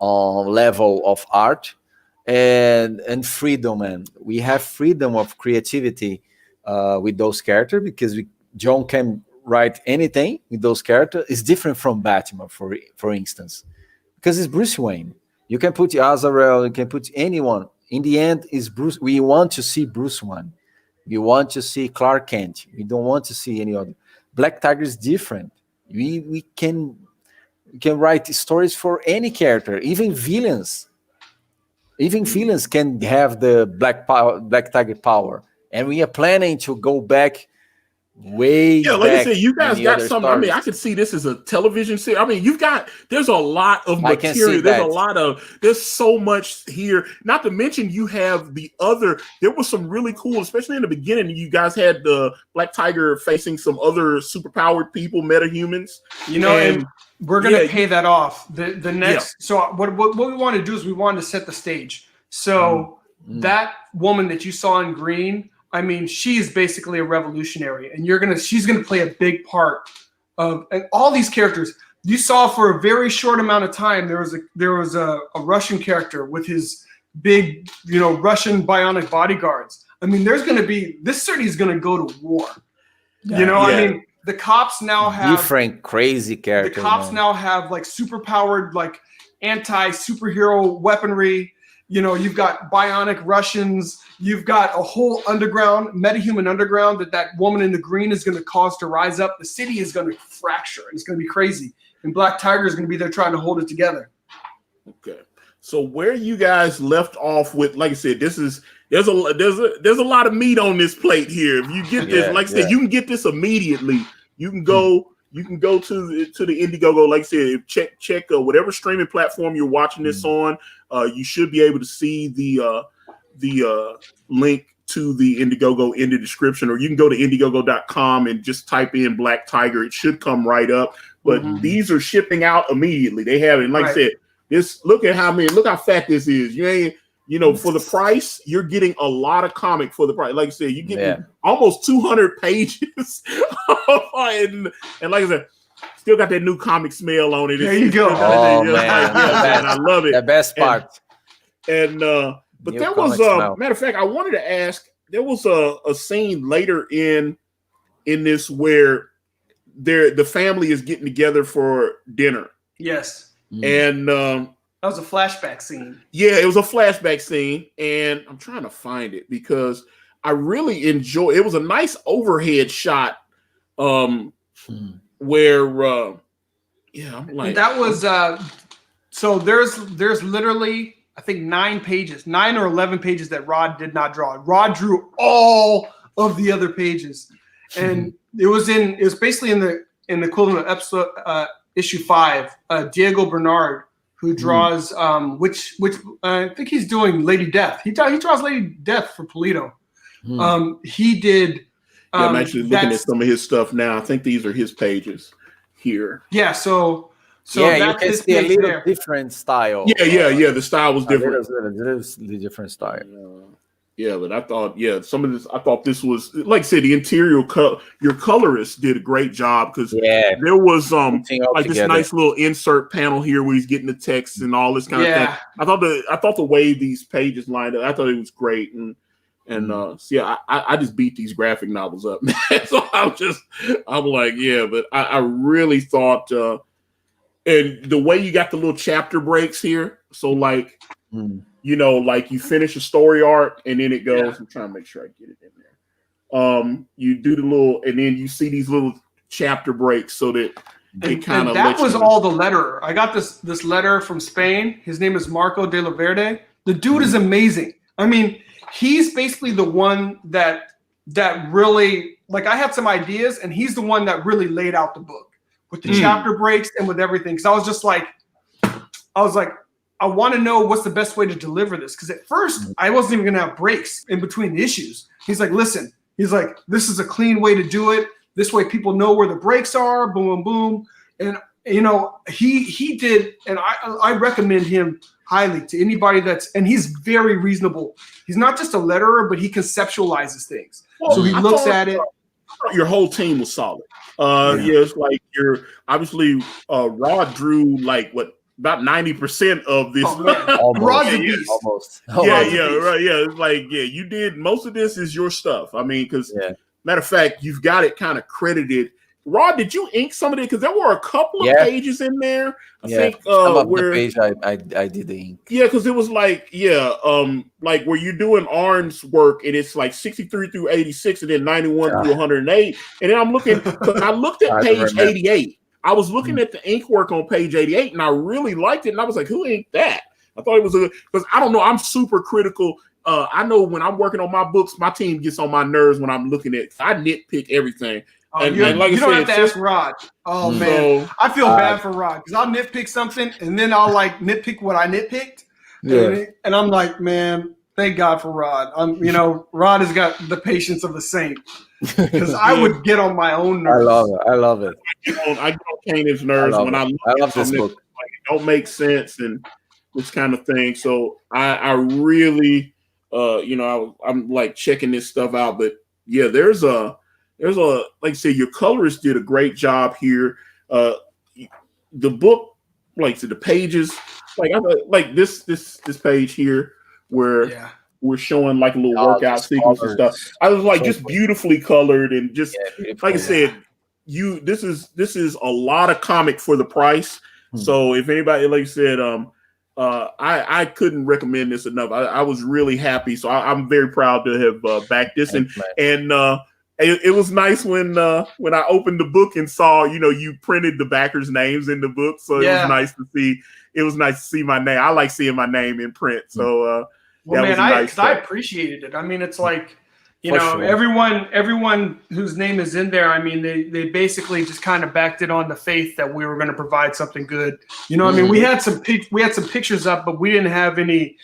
level of art and freedom, and we have freedom of creativity with those characters, because John can write anything with those characters. It's different from Batman, for instance, because it's Bruce Wayne. You can put Azrael, you can put anyone. In the end, is Bruce. We want to see Bruce Wayne. We want to see Clark Kent. We don't want to see any other. Black Tiger is different. We can write stories for any character, even villains. Even villains can have the Black Tiger power, and we are planning to go back way yeah, like back. I said, you guys got something. Stories. I mean, I could see this as a television series. I mean, there's a lot of material. There's so much here. Not to mention, you have there was some really cool, especially in the beginning, you guys had the Black Tiger facing some other superpowered people, metahumans. And we're going to pay that off. The next, so what we want to do is we want to set the stage. So that woman that you saw in green, I mean, she's basically a revolutionary, and she's gonna play a big part of, and all these characters you saw for a very short amount of time. There was a Russian character with his big, Russian bionic bodyguards. I mean, this city is gonna go to war. I mean, the cops now have different crazy characters. The cops now have like superpowered, like anti-superhero weaponry. You've got bionic Russians. You've got a whole metahuman underground that woman in the green is going to cause to rise up. The city is going to fracture, and it's going to be crazy. And Black Tiger is going to be there trying to hold it together. Okay, so where you guys left off with, like I said, there's a lot of meat on this plate here. If you get this, like I said, you can get this immediately. You can go. You can go to the Indiegogo. Like I said, check whatever streaming platform you're watching this on. You should be able to see the link to the Indiegogo in the description, or you can go to Indiegogo.com and just type in Black Tiger. It should come right up. But these are shipping out immediately. They have it. And like I said, look how fat this is. For the price, you're getting a lot of comic for the price. Like I said, you're getting almost 200 pages. and like I said, still got that new comic smell on it. There you go. Oh, man. I love it. The best part. And but there was matter of fact, I wanted to ask, there was a scene later in this where the family is getting together for dinner. Yes. And that was a flashback scene. Yeah, it was a flashback scene, and I'm trying to find it because I really enjoy. It was a nice overhead shot, where I'm like, that was so there's literally, I think 9 or 11 pages that Rod did not draw. Rod drew all of the other pages, and it was basically in the equivalent of episode issue 5. Diego Bernard, who draws which I think he's doing Lady Death. He draws Lady Death for Polito. He did. I'm actually looking at some of his stuff now. I think these are his pages here. Yeah. So you can see a little different style. Yeah. The style was different. There's a different style. But I thought, some of this, I thought this was, like I said, the interior your colorist did a great job, because there was like this nice little insert panel here where he's getting the text and all this kind of thing. I thought the way these pages lined up, I thought it was great. And I just beat these graphic novels up, man. So I'm like, but I really thought, and the way you got the little chapter breaks here. So like, like you finish a story arc and then it goes. I'm trying to make sure I get it in there. You do the little, and then you see these little chapter breaks so that it kind of that was all the letterer. I got this letter from Spain. His name is Marco de la Verde. The dude is amazing. I mean, he's basically the one that really, like, I had some ideas, and he's the one that really laid out the book with the chapter breaks and with everything. Because I was like, I want to know what's the best way to deliver this. Because at first, I wasn't even going to have breaks in between the issues. He's like, listen, this is a clean way to do it. This way people know where the breaks are, boom, boom. And, you know, he did, and I recommend him highly to anybody and he's very reasonable. He's not just a letterer, but he conceptualizes things. Well, so he looks at it. Your whole team was solid. It's like obviously Rod drew like about 90% of this. Rod's a beast. Almost. Right. Yeah, it's like you did most of this is your stuff. I mean, because matter of fact, you've got it kind of credited. Rod, did you ink some of it? Because there were a couple of pages in there. I think where the page I did the ink. Yeah, because it was like like where you're doing Arn's work and it's like 63 through 86 and then 91 through 108. And then I'm looking, because I looked at page 88. I was looking at the ink work on page 88 and I really liked it. And I was like, who inked that? I thought it was because I don't know, I'm super critical. I know when I'm working on my books, my team gets on my nerves when I'm looking at. I nitpick everything. And like you don't have to ask Rod. Oh man, I feel bad for Rod because I'll nitpick something and then I'll like nitpick what I nitpicked. And I'm like, man, thank God for Rod. Rod has got the patience of a saint because I would get on my own nerves. I love it. I get on Kanan's nerves when I love this book. Like, it don't make sense and this kind of thing. So I really, I'm like checking this stuff out. But yeah, there's a like I say, your colorist did a great job here. The book, like the pages, like this page here where we're showing like a little workout sequence and stuff. I was like just beautifully colored and just like I said, this is a lot of comic for the price. So if anybody, like you said, I couldn't recommend this enough. I was really happy. So I'm very proud to have backed this and it was nice when I opened the book and saw, you printed the backers' names in the book. So it was nice to see. It was nice to see my name. I like seeing my name in print. So I appreciated it. I mean, it's like, everyone whose name is in there. I mean, they basically just kind of backed it on the faith that we were going to provide something good. I mean, we had some pictures up, but we didn't have any.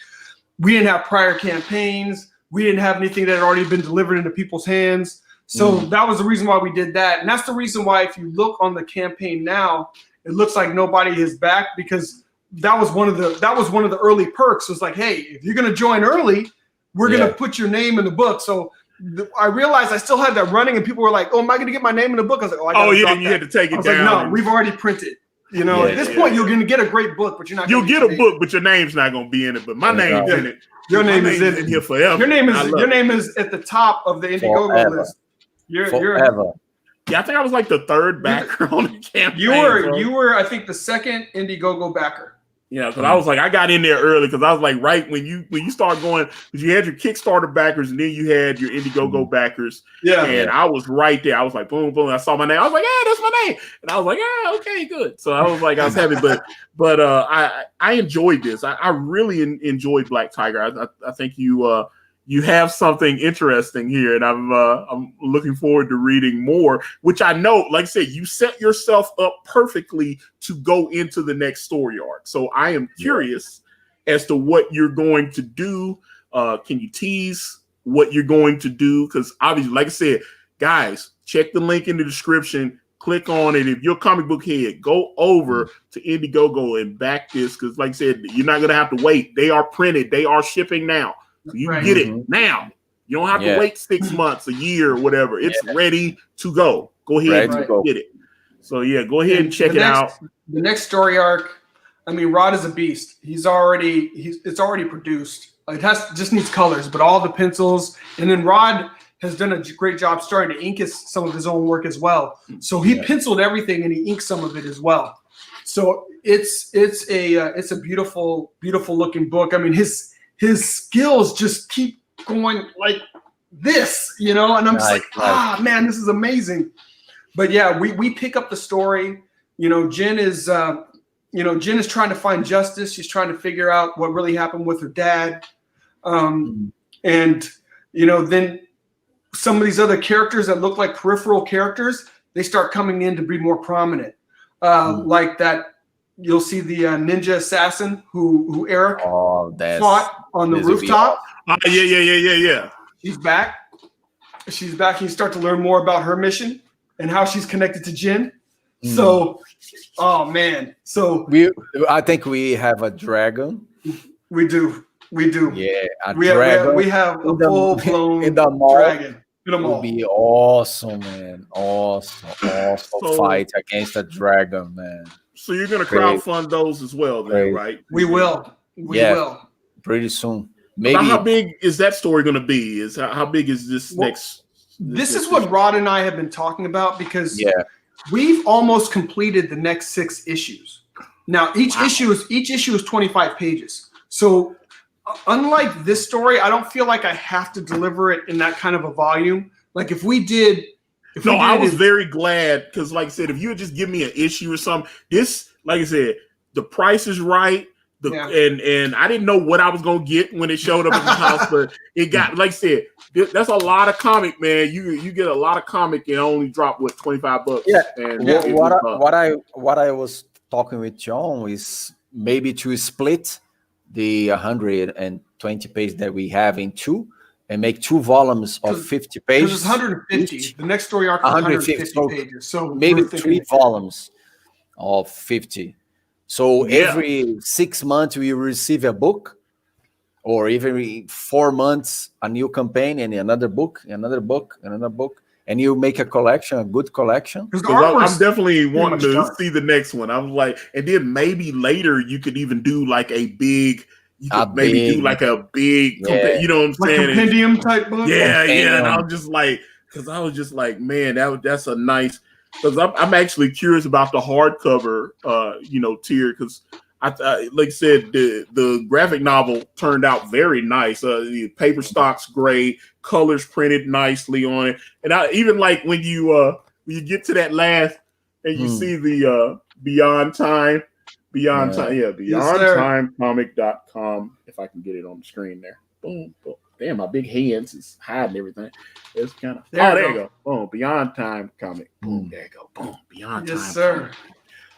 We didn't have prior campaigns. We didn't have anything that had already been delivered into people's hands. So that was the reason why we did that. And that's the reason why if you look on the campaign now, it looks like nobody is back because that was one of the early perks. It was like, hey, if you're going to join early, we're going to put your name in the book. So I realized I still had that running and people were like, oh, am I going to get my name in the book? I was like, you had to take it down. Like, no, we've already printed. At this point, you're going to get a great book, but you're not. You'll get a book, but your name's not going to be in it. But my name's in it. Your name is in here forever. Your name is at the top of the Indiegogo list. Forever. Yeah, I think I was like the third backer on the campaign. You were, I think, the second Indiegogo backer. Yeah, because I was like, I got in there early because I was like, right when you start going, because you had your Kickstarter backers and then you had your Indiegogo backers. Yeah, and I was right there. I was like, boom, boom. I saw my name. I was like, yeah, that's my name. And I was like, yeah, okay, good. So I was like, I was happy, but I enjoyed this. I really enjoyed Black Tiger. I think you have something interesting here, and I'm looking forward to reading more, which I know, like I said, you set yourself up perfectly to go into the next story arc. So I am curious as to what you're going to do. Can you tease what you're going to do? Because obviously, like I said, guys, check the link in the description. Click on it. If you're a comic book head, go over to Indiegogo and back this because, like I said, you're not going to have to wait. They are printed. They are shipping now. So you get it now. You don't have to wait 6 months, a year, or whatever. It's ready to go. Go ahead and get it. So go ahead and check it out. The next story arc. I mean, Rod is a beast. It's already produced. It just needs colors, but all the pencils. And then Rod has done a great job starting to ink some of his own work as well. So he penciled everything and he inked some of it as well. So it's a beautiful, beautiful looking book. I mean, his skills just keep going like this, and I'm just man, this is amazing. But yeah, we pick up the story Jen is trying to find justice. She's trying to figure out what really happened with her dad. And, then some of these other characters that look like peripheral characters, they start coming in to be more prominent. Like that, you'll see the ninja assassin who Eric fought on the rooftop. Yeah. She's back. You start to learn more about her mission and how she's connected to Jin. So, oh man. So I think we have a dragon. We do. Yeah, dragon. We have a full-blown dragon. It would be awesome, man. Awesome fight against a dragon, man. So you're going to crowdfund those as well, then, right? We will. We will. Pretty soon. Maybe. How big is that story going to be? How big is this next? This is what Rod and I have been talking about, because we've almost completed the next 6 issues. Now each issue is 25 pages. So unlike this story, I don't feel like I have to deliver it in that kind of a volume. Like if we did. I was very glad, because, like I said, if you would just give me an issue or something, this, like I said, the price is right. And I didn't know what I was gonna get when it showed up in the house, but it got, like I said, that's a lot of comic, man. You get a lot of comic and only drop $25. Yeah. And what I was talking with John is maybe to split the 120 pages that we have in 2 and make 2 volumes of 50 pages. It's 150. Each. The next story arc is 150 pages. So maybe 3 volumes of 50. So every 6 months we receive a book, or every 4 months a new campaign and another book, and you make a collection, a good collection. I'm definitely wanting to see the next one. I'm like, and then maybe later you could even do like a big. You could maybe do like a big, you know what I'm saying? Like a compendium type book. Yeah. And I was just like, man, that's a nice. Because I'm actually curious about the hardcover, tier. Because I like I said, the graphic novel turned out very nice. The paper stock's great, colors printed nicely on it, and I even like when you get to that last and you see the Beyond Time Comic.com. If I can get it on the screen there, boom. Damn, my big hands is hiding everything. It's kind of there you go. Boom, Beyond Time Comic. Boom, there you go. Boom, Beyond Time. Yes, sir. Comic.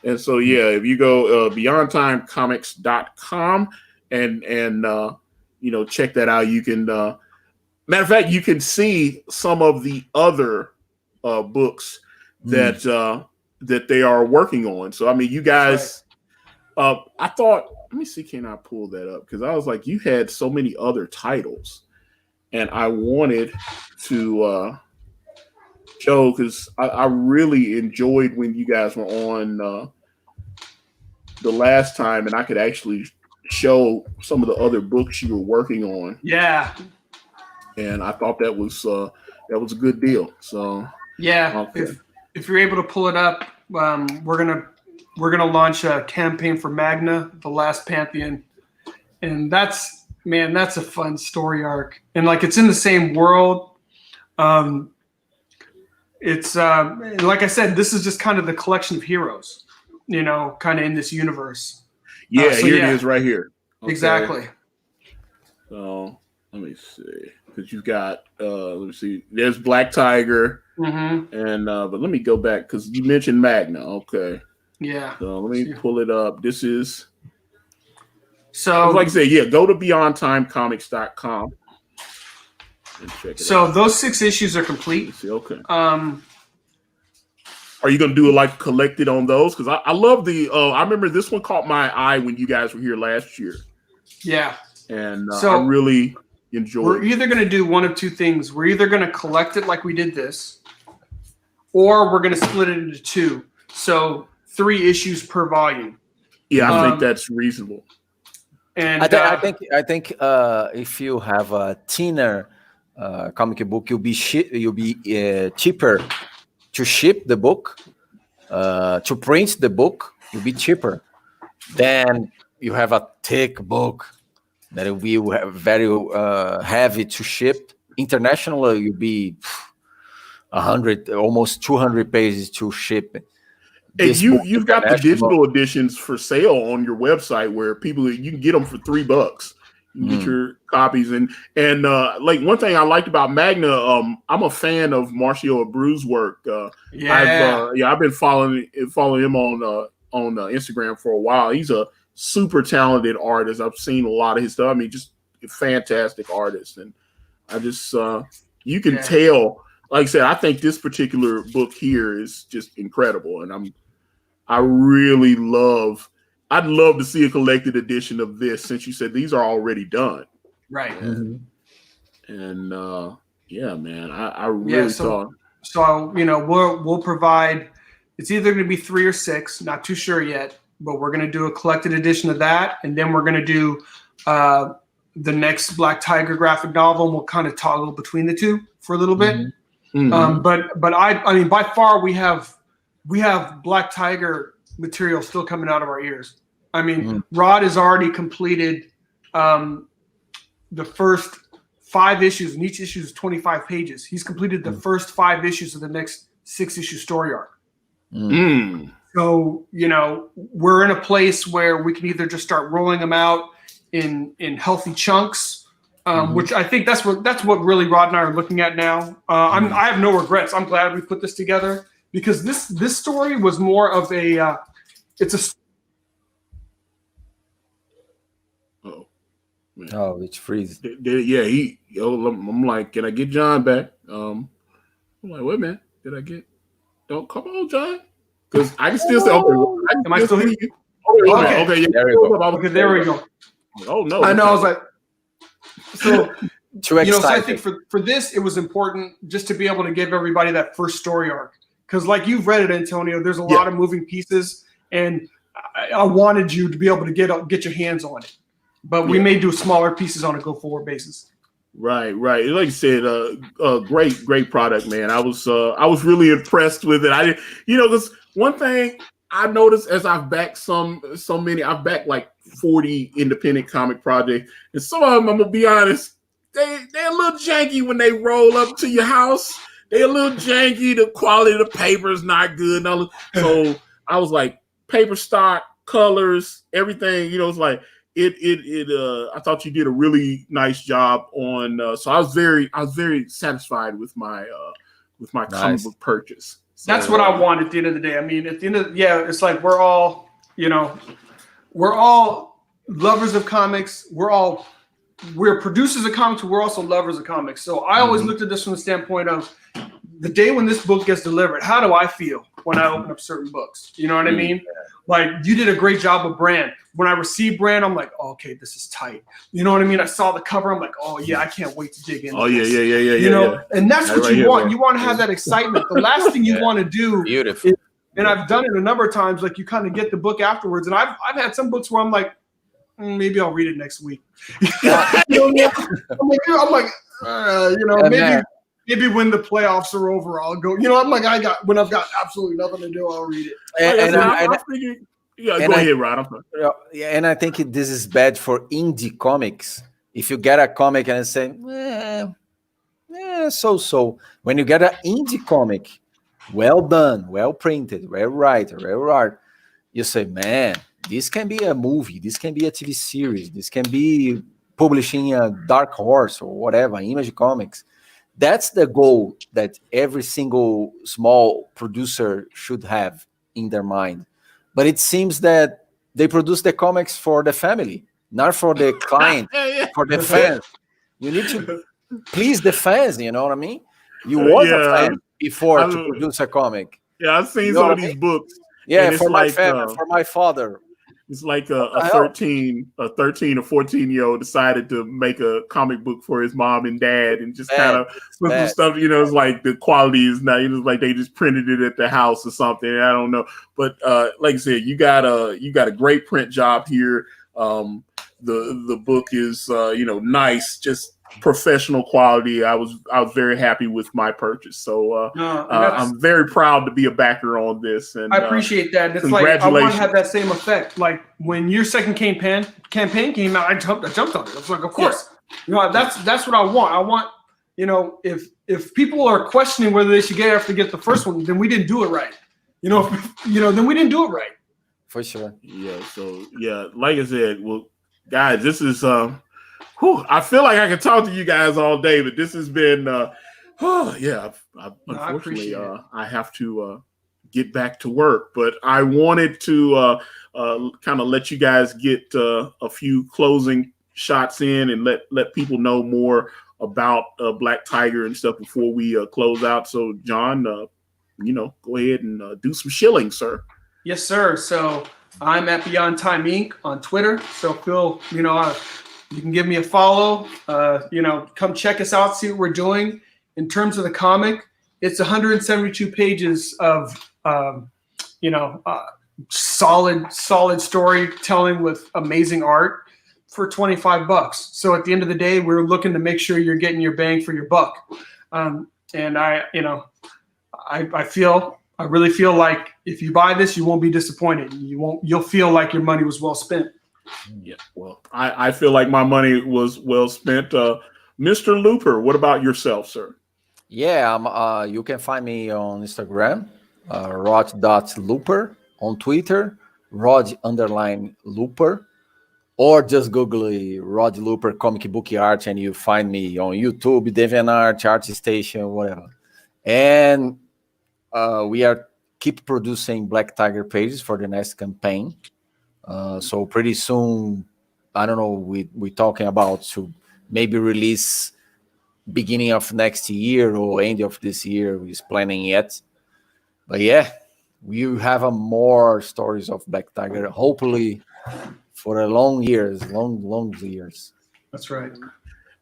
And so if you go beyondtimecomics.com and check that out, you can matter of fact, you can see some of the other books that they are working on. So I mean, you guys I thought, let me see, can I pull that up? Because I was like, you had so many other titles. And I wanted to show, because I really enjoyed when you guys were on the last time, and I could actually show some of the other books you were working on. Yeah. And I thought that was a good deal. So if you're able to pull it up, we're gonna launch a campaign for Magna, The Last Pantheon, and that's a fun story arc, and like it's in the same world. It's like I said, this is just kind of the collection of heroes, kind of in this universe. Here it is right here. Okay. Exactly. So let me see, because you've got let me see. There's Black Tiger, and but let me go back because you mentioned Magna. Okay. Yeah. So let me pull it up. This is. So, like I said, go to beyondtimecomics.com and check it out. Those 6 issues are complete. Okay. Are you going to do like collected on those? Because I love the. I remember this one caught my eye when you guys were here last year. Yeah. And I really enjoyed. We're either going to do one of 2 things. We're either going to collect it like we did this, or we're going to split it into 2. So 3 issues per volume. Yeah, I think that's reasonable. And I think if you have a thinner comic book, you'll be cheaper to ship the book, to print the book. You'll be cheaper than you have a thick book that will be very heavy to ship. Internationally, you'll be 100, almost 200 pages to ship. And this book you've got the international. digital editions for sale on your website where people you can get them for $3. You can get your copies and like one thing I liked about Magna, I'm a fan of Marcio Abreu's work. I've been following him on Instagram for a while. He's a super talented artist. I've seen a lot of his stuff. I mean, just a fantastic artist, and I just you can tell. Like I said, I think this particular book here is just incredible, and I'd love to see a collected edition of this, since you said these are already done. Right. And yeah, man, I really thought. So we'll provide. It's either going to be 3 or 6. Not too sure yet, but we're going to do a collected edition of that, and then we're going to do the next Black Tiger graphic novel, and we'll kind of toggle between the two for a little bit. But I mean, by far we have Black Tiger material still coming out of our ears. I mean, Rod has already completed the first 5 issues, and each issue is 25 pages. He's completed the first 5 issues of the next 6-issue story arc. So, we're in a place where we can either just start rolling them out in healthy chunks, which I think that's what really Rod and I are looking at now. I have no regrets. I'm glad we put this together, because this story was more of a it's it's freeze. Yeah, I'm like, can I get John back? I'm like, wait a minute, don't come on, John, because I can still say, okay, am I still here? Okay, there we go. Okay, there we go. Oh no, I know. I was like, so too excited. So I think for this, it was important just to be able to give everybody that first story arc, because like you've read it, Antonio, there's a lot of moving pieces, and I wanted you to be able to get your hands on it, but we may do smaller pieces on a go forward basis. Right. Like you said, great product, man. I was really impressed with it. I didn't, because one thing I noticed as I've backed I've backed like 40 independent comic projects, and some of them, I'm gonna be honest, they're a little janky when they roll up to your house. They're a little janky. The quality of the paper is not good. So I was like, paper stock, colors, everything. It's like I thought you did a really nice job on. So I was very satisfied with my comic book purchase. So, that's what I want at the end of the day. I mean, at the end of it's like we're all lovers of comics. We're producers of comics, but we're also lovers of comics. So I always looked at this from the standpoint of the day when this book gets delivered, how do I feel when I open up certain books? You know what I mean? Like, you did a great job with Brand. When I received Brand, I'm like, oh, okay, this is tight. You know what I mean? I saw the cover. I'm like, oh, yeah, I can't wait to dig in. Oh, yeah. And that's what you want. You want to have that excitement. The last thing you want to do is, and I've done it a number of times, like you kind of get the book afterwards. And I've had some books where I'm like, maybe I'll read it next week. I'm like, maybe when the playoffs are over, I'll go. I'm like, when I've got absolutely nothing to do, I'll read it. Go ahead, Rod. And I think this is bad for indie comics. If you get a comic and say, so. When you get an indie comic, well done, well printed, well written, well art, you say, man, this can be a movie, this can be a TV series, this can be publishing a Dark Horse or whatever, Image Comics. That's the goal that every single small producer should have in their mind. But it seems that they produce the comics for the family, not for the client, for the fans. You need to please the fans, you know what I mean? You was a fan before to produce a comic. Yeah, I've seen some of these books. Yeah, for my family, for my father. It's like a 13 or 14-year-old decided to make a comic book for his mom and dad, and just kind of put some stuff. It's like the quality is not. It's like they just printed it at the house or something. I don't know, but like I said, you got a great print job here. The book is nice, just professional quality. I was very happy with my purchase, so I'm very proud to be a backer on this, and I appreciate that. It's like I want to have that same effect. Like when your second campaign came out, I jumped on it. I was like, of course, that's what I want. I want, if people are questioning whether they should get it after they get the first one, then we didn't do it right. then we didn't do it right. For sure. Yeah. So yeah, like I said, well, guys, this is I feel like I could talk to you guys all day, but this has been yeah. Unfortunately, I have to get back to work, but I wanted to kind of let you guys get a few closing shots in and let people know more about Black Tiger and stuff before we close out. So, John, go ahead and do some shilling, sir. Yes, sir. So I'm at Beyond Time Inc. on Twitter. So you can give me a follow. Come check us out, see what we're doing. In terms of the comic, it's 172 pages of solid storytelling with amazing art for $25. So at the end of the day, we're looking to make sure you're getting your bang for your buck. And I really feel like if you buy this, you won't be disappointed. You'll feel like your money was well spent. Yeah, well, I feel like my money was well spent. Mr. Luper, what about yourself, sir? Yeah, you can find me on Instagram, Rod.Luper, on Twitter, Rod_Luper, or just Google Rod Luper comic book art and you find me on YouTube, DeviantArt, ArtStation, whatever. And we keep producing Black Tiger pages for the next campaign. So pretty soon, I don't know, we're talking about to maybe release beginning of next year or end of this year. We're planning yet. But yeah, we have more stories of Black Tiger, hopefully for long years. That's right.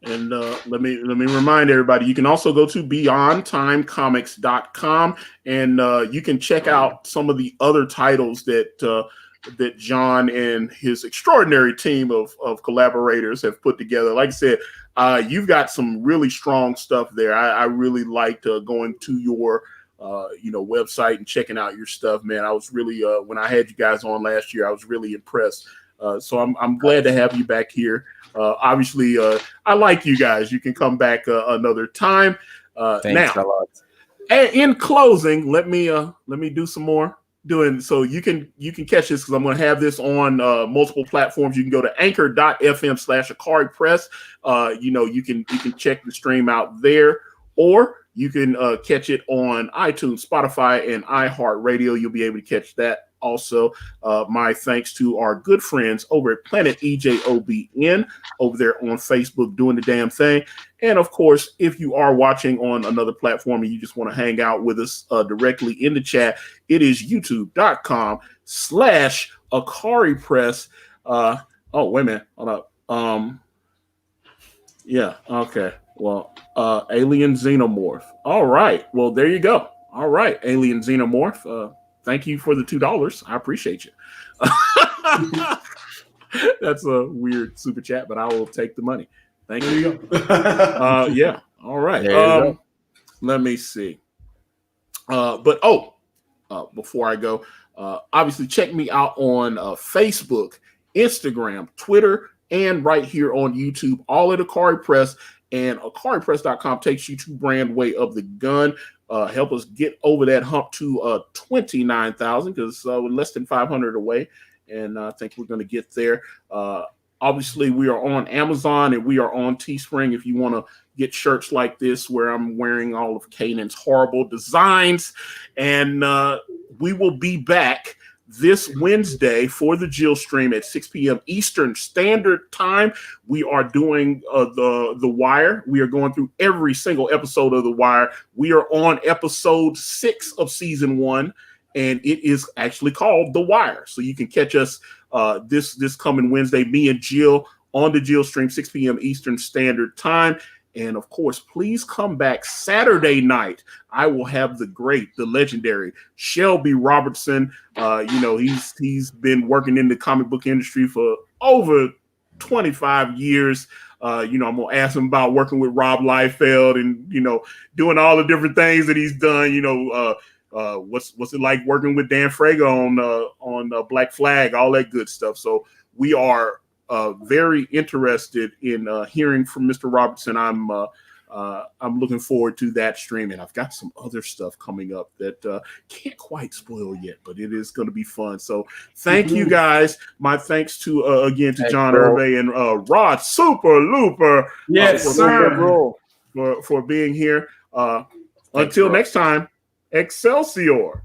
And let me remind everybody, you can also go to beyondtimecomics.com and you can check out some of the other titles that John and his extraordinary team of collaborators have put together. Like I said, you've got some really strong stuff there. I really liked going to your website and checking out your stuff, man. I was really when I had you guys on last year, I was really impressed. So I'm glad to have you back here. Obviously, I like you guys. You can come back another time. Thanks a lot. In closing, let me do some more doing. So you can catch this because I'm going to have this on multiple platforms. You can go to anchor.fm/Akari Press. You can check the stream out there, or you can catch it on iTunes, Spotify, and iHeartRadio. You'll be able to catch that. Also, my thanks to our good friends over at Planet EJOBN over there on Facebook doing the damn thing. And of course, if you are watching on another platform and you just want to hang out with us directly in the chat, it is youtube.com/Akari Press. Oh, wait a minute. Hold up. Yeah. Okay. Well, Alien Xenomorph. All right. Well, there you go. All right. Alien Xenomorph. Thank you for the $2. I appreciate you. That's a weird super chat, but I will take the money. Thank you. Yeah. All right. Let me see. Before I go, obviously check me out on Facebook, Instagram, Twitter, and right here on YouTube, all at Akari Press. And AkariPress.com takes you to Brand Way of the Gun. Help us get over that hump to 29,000 because we're less than 500 away. And I think we're going to get there. Obviously, we are on Amazon and we are on Teespring. If you want to get shirts like this where I'm wearing all of Kanan's horrible designs. And we will be back this Wednesday for the Jill stream at 6 p.m. Eastern Standard Time. We are doing the Wire. We are going through every single episode of The Wire. We are on episode 6 of season 1, and it is actually called The Wire. So you can catch us this coming Wednesday, me and Jill on the Jill stream, 6 p.m. Eastern Standard Time. And of course, please come back Saturday night. I will have the legendary Shelby Robertson. He's been working in the comic book industry for over 25 years. I'm gonna ask him about working with Rob Liefeld and doing all the different things that he's done. What's it like working with Dan Fraga on Black Flag, all that good stuff. So we are very interested in hearing from Mr. Robertson. I'm looking forward to that stream, and I've got some other stuff coming up that can't quite spoil yet, but it is going to be fun. So thank you guys. My thanks to again to John Hervey and Rod Luper. Yes, sir. For being here. Until next time, Excelsior.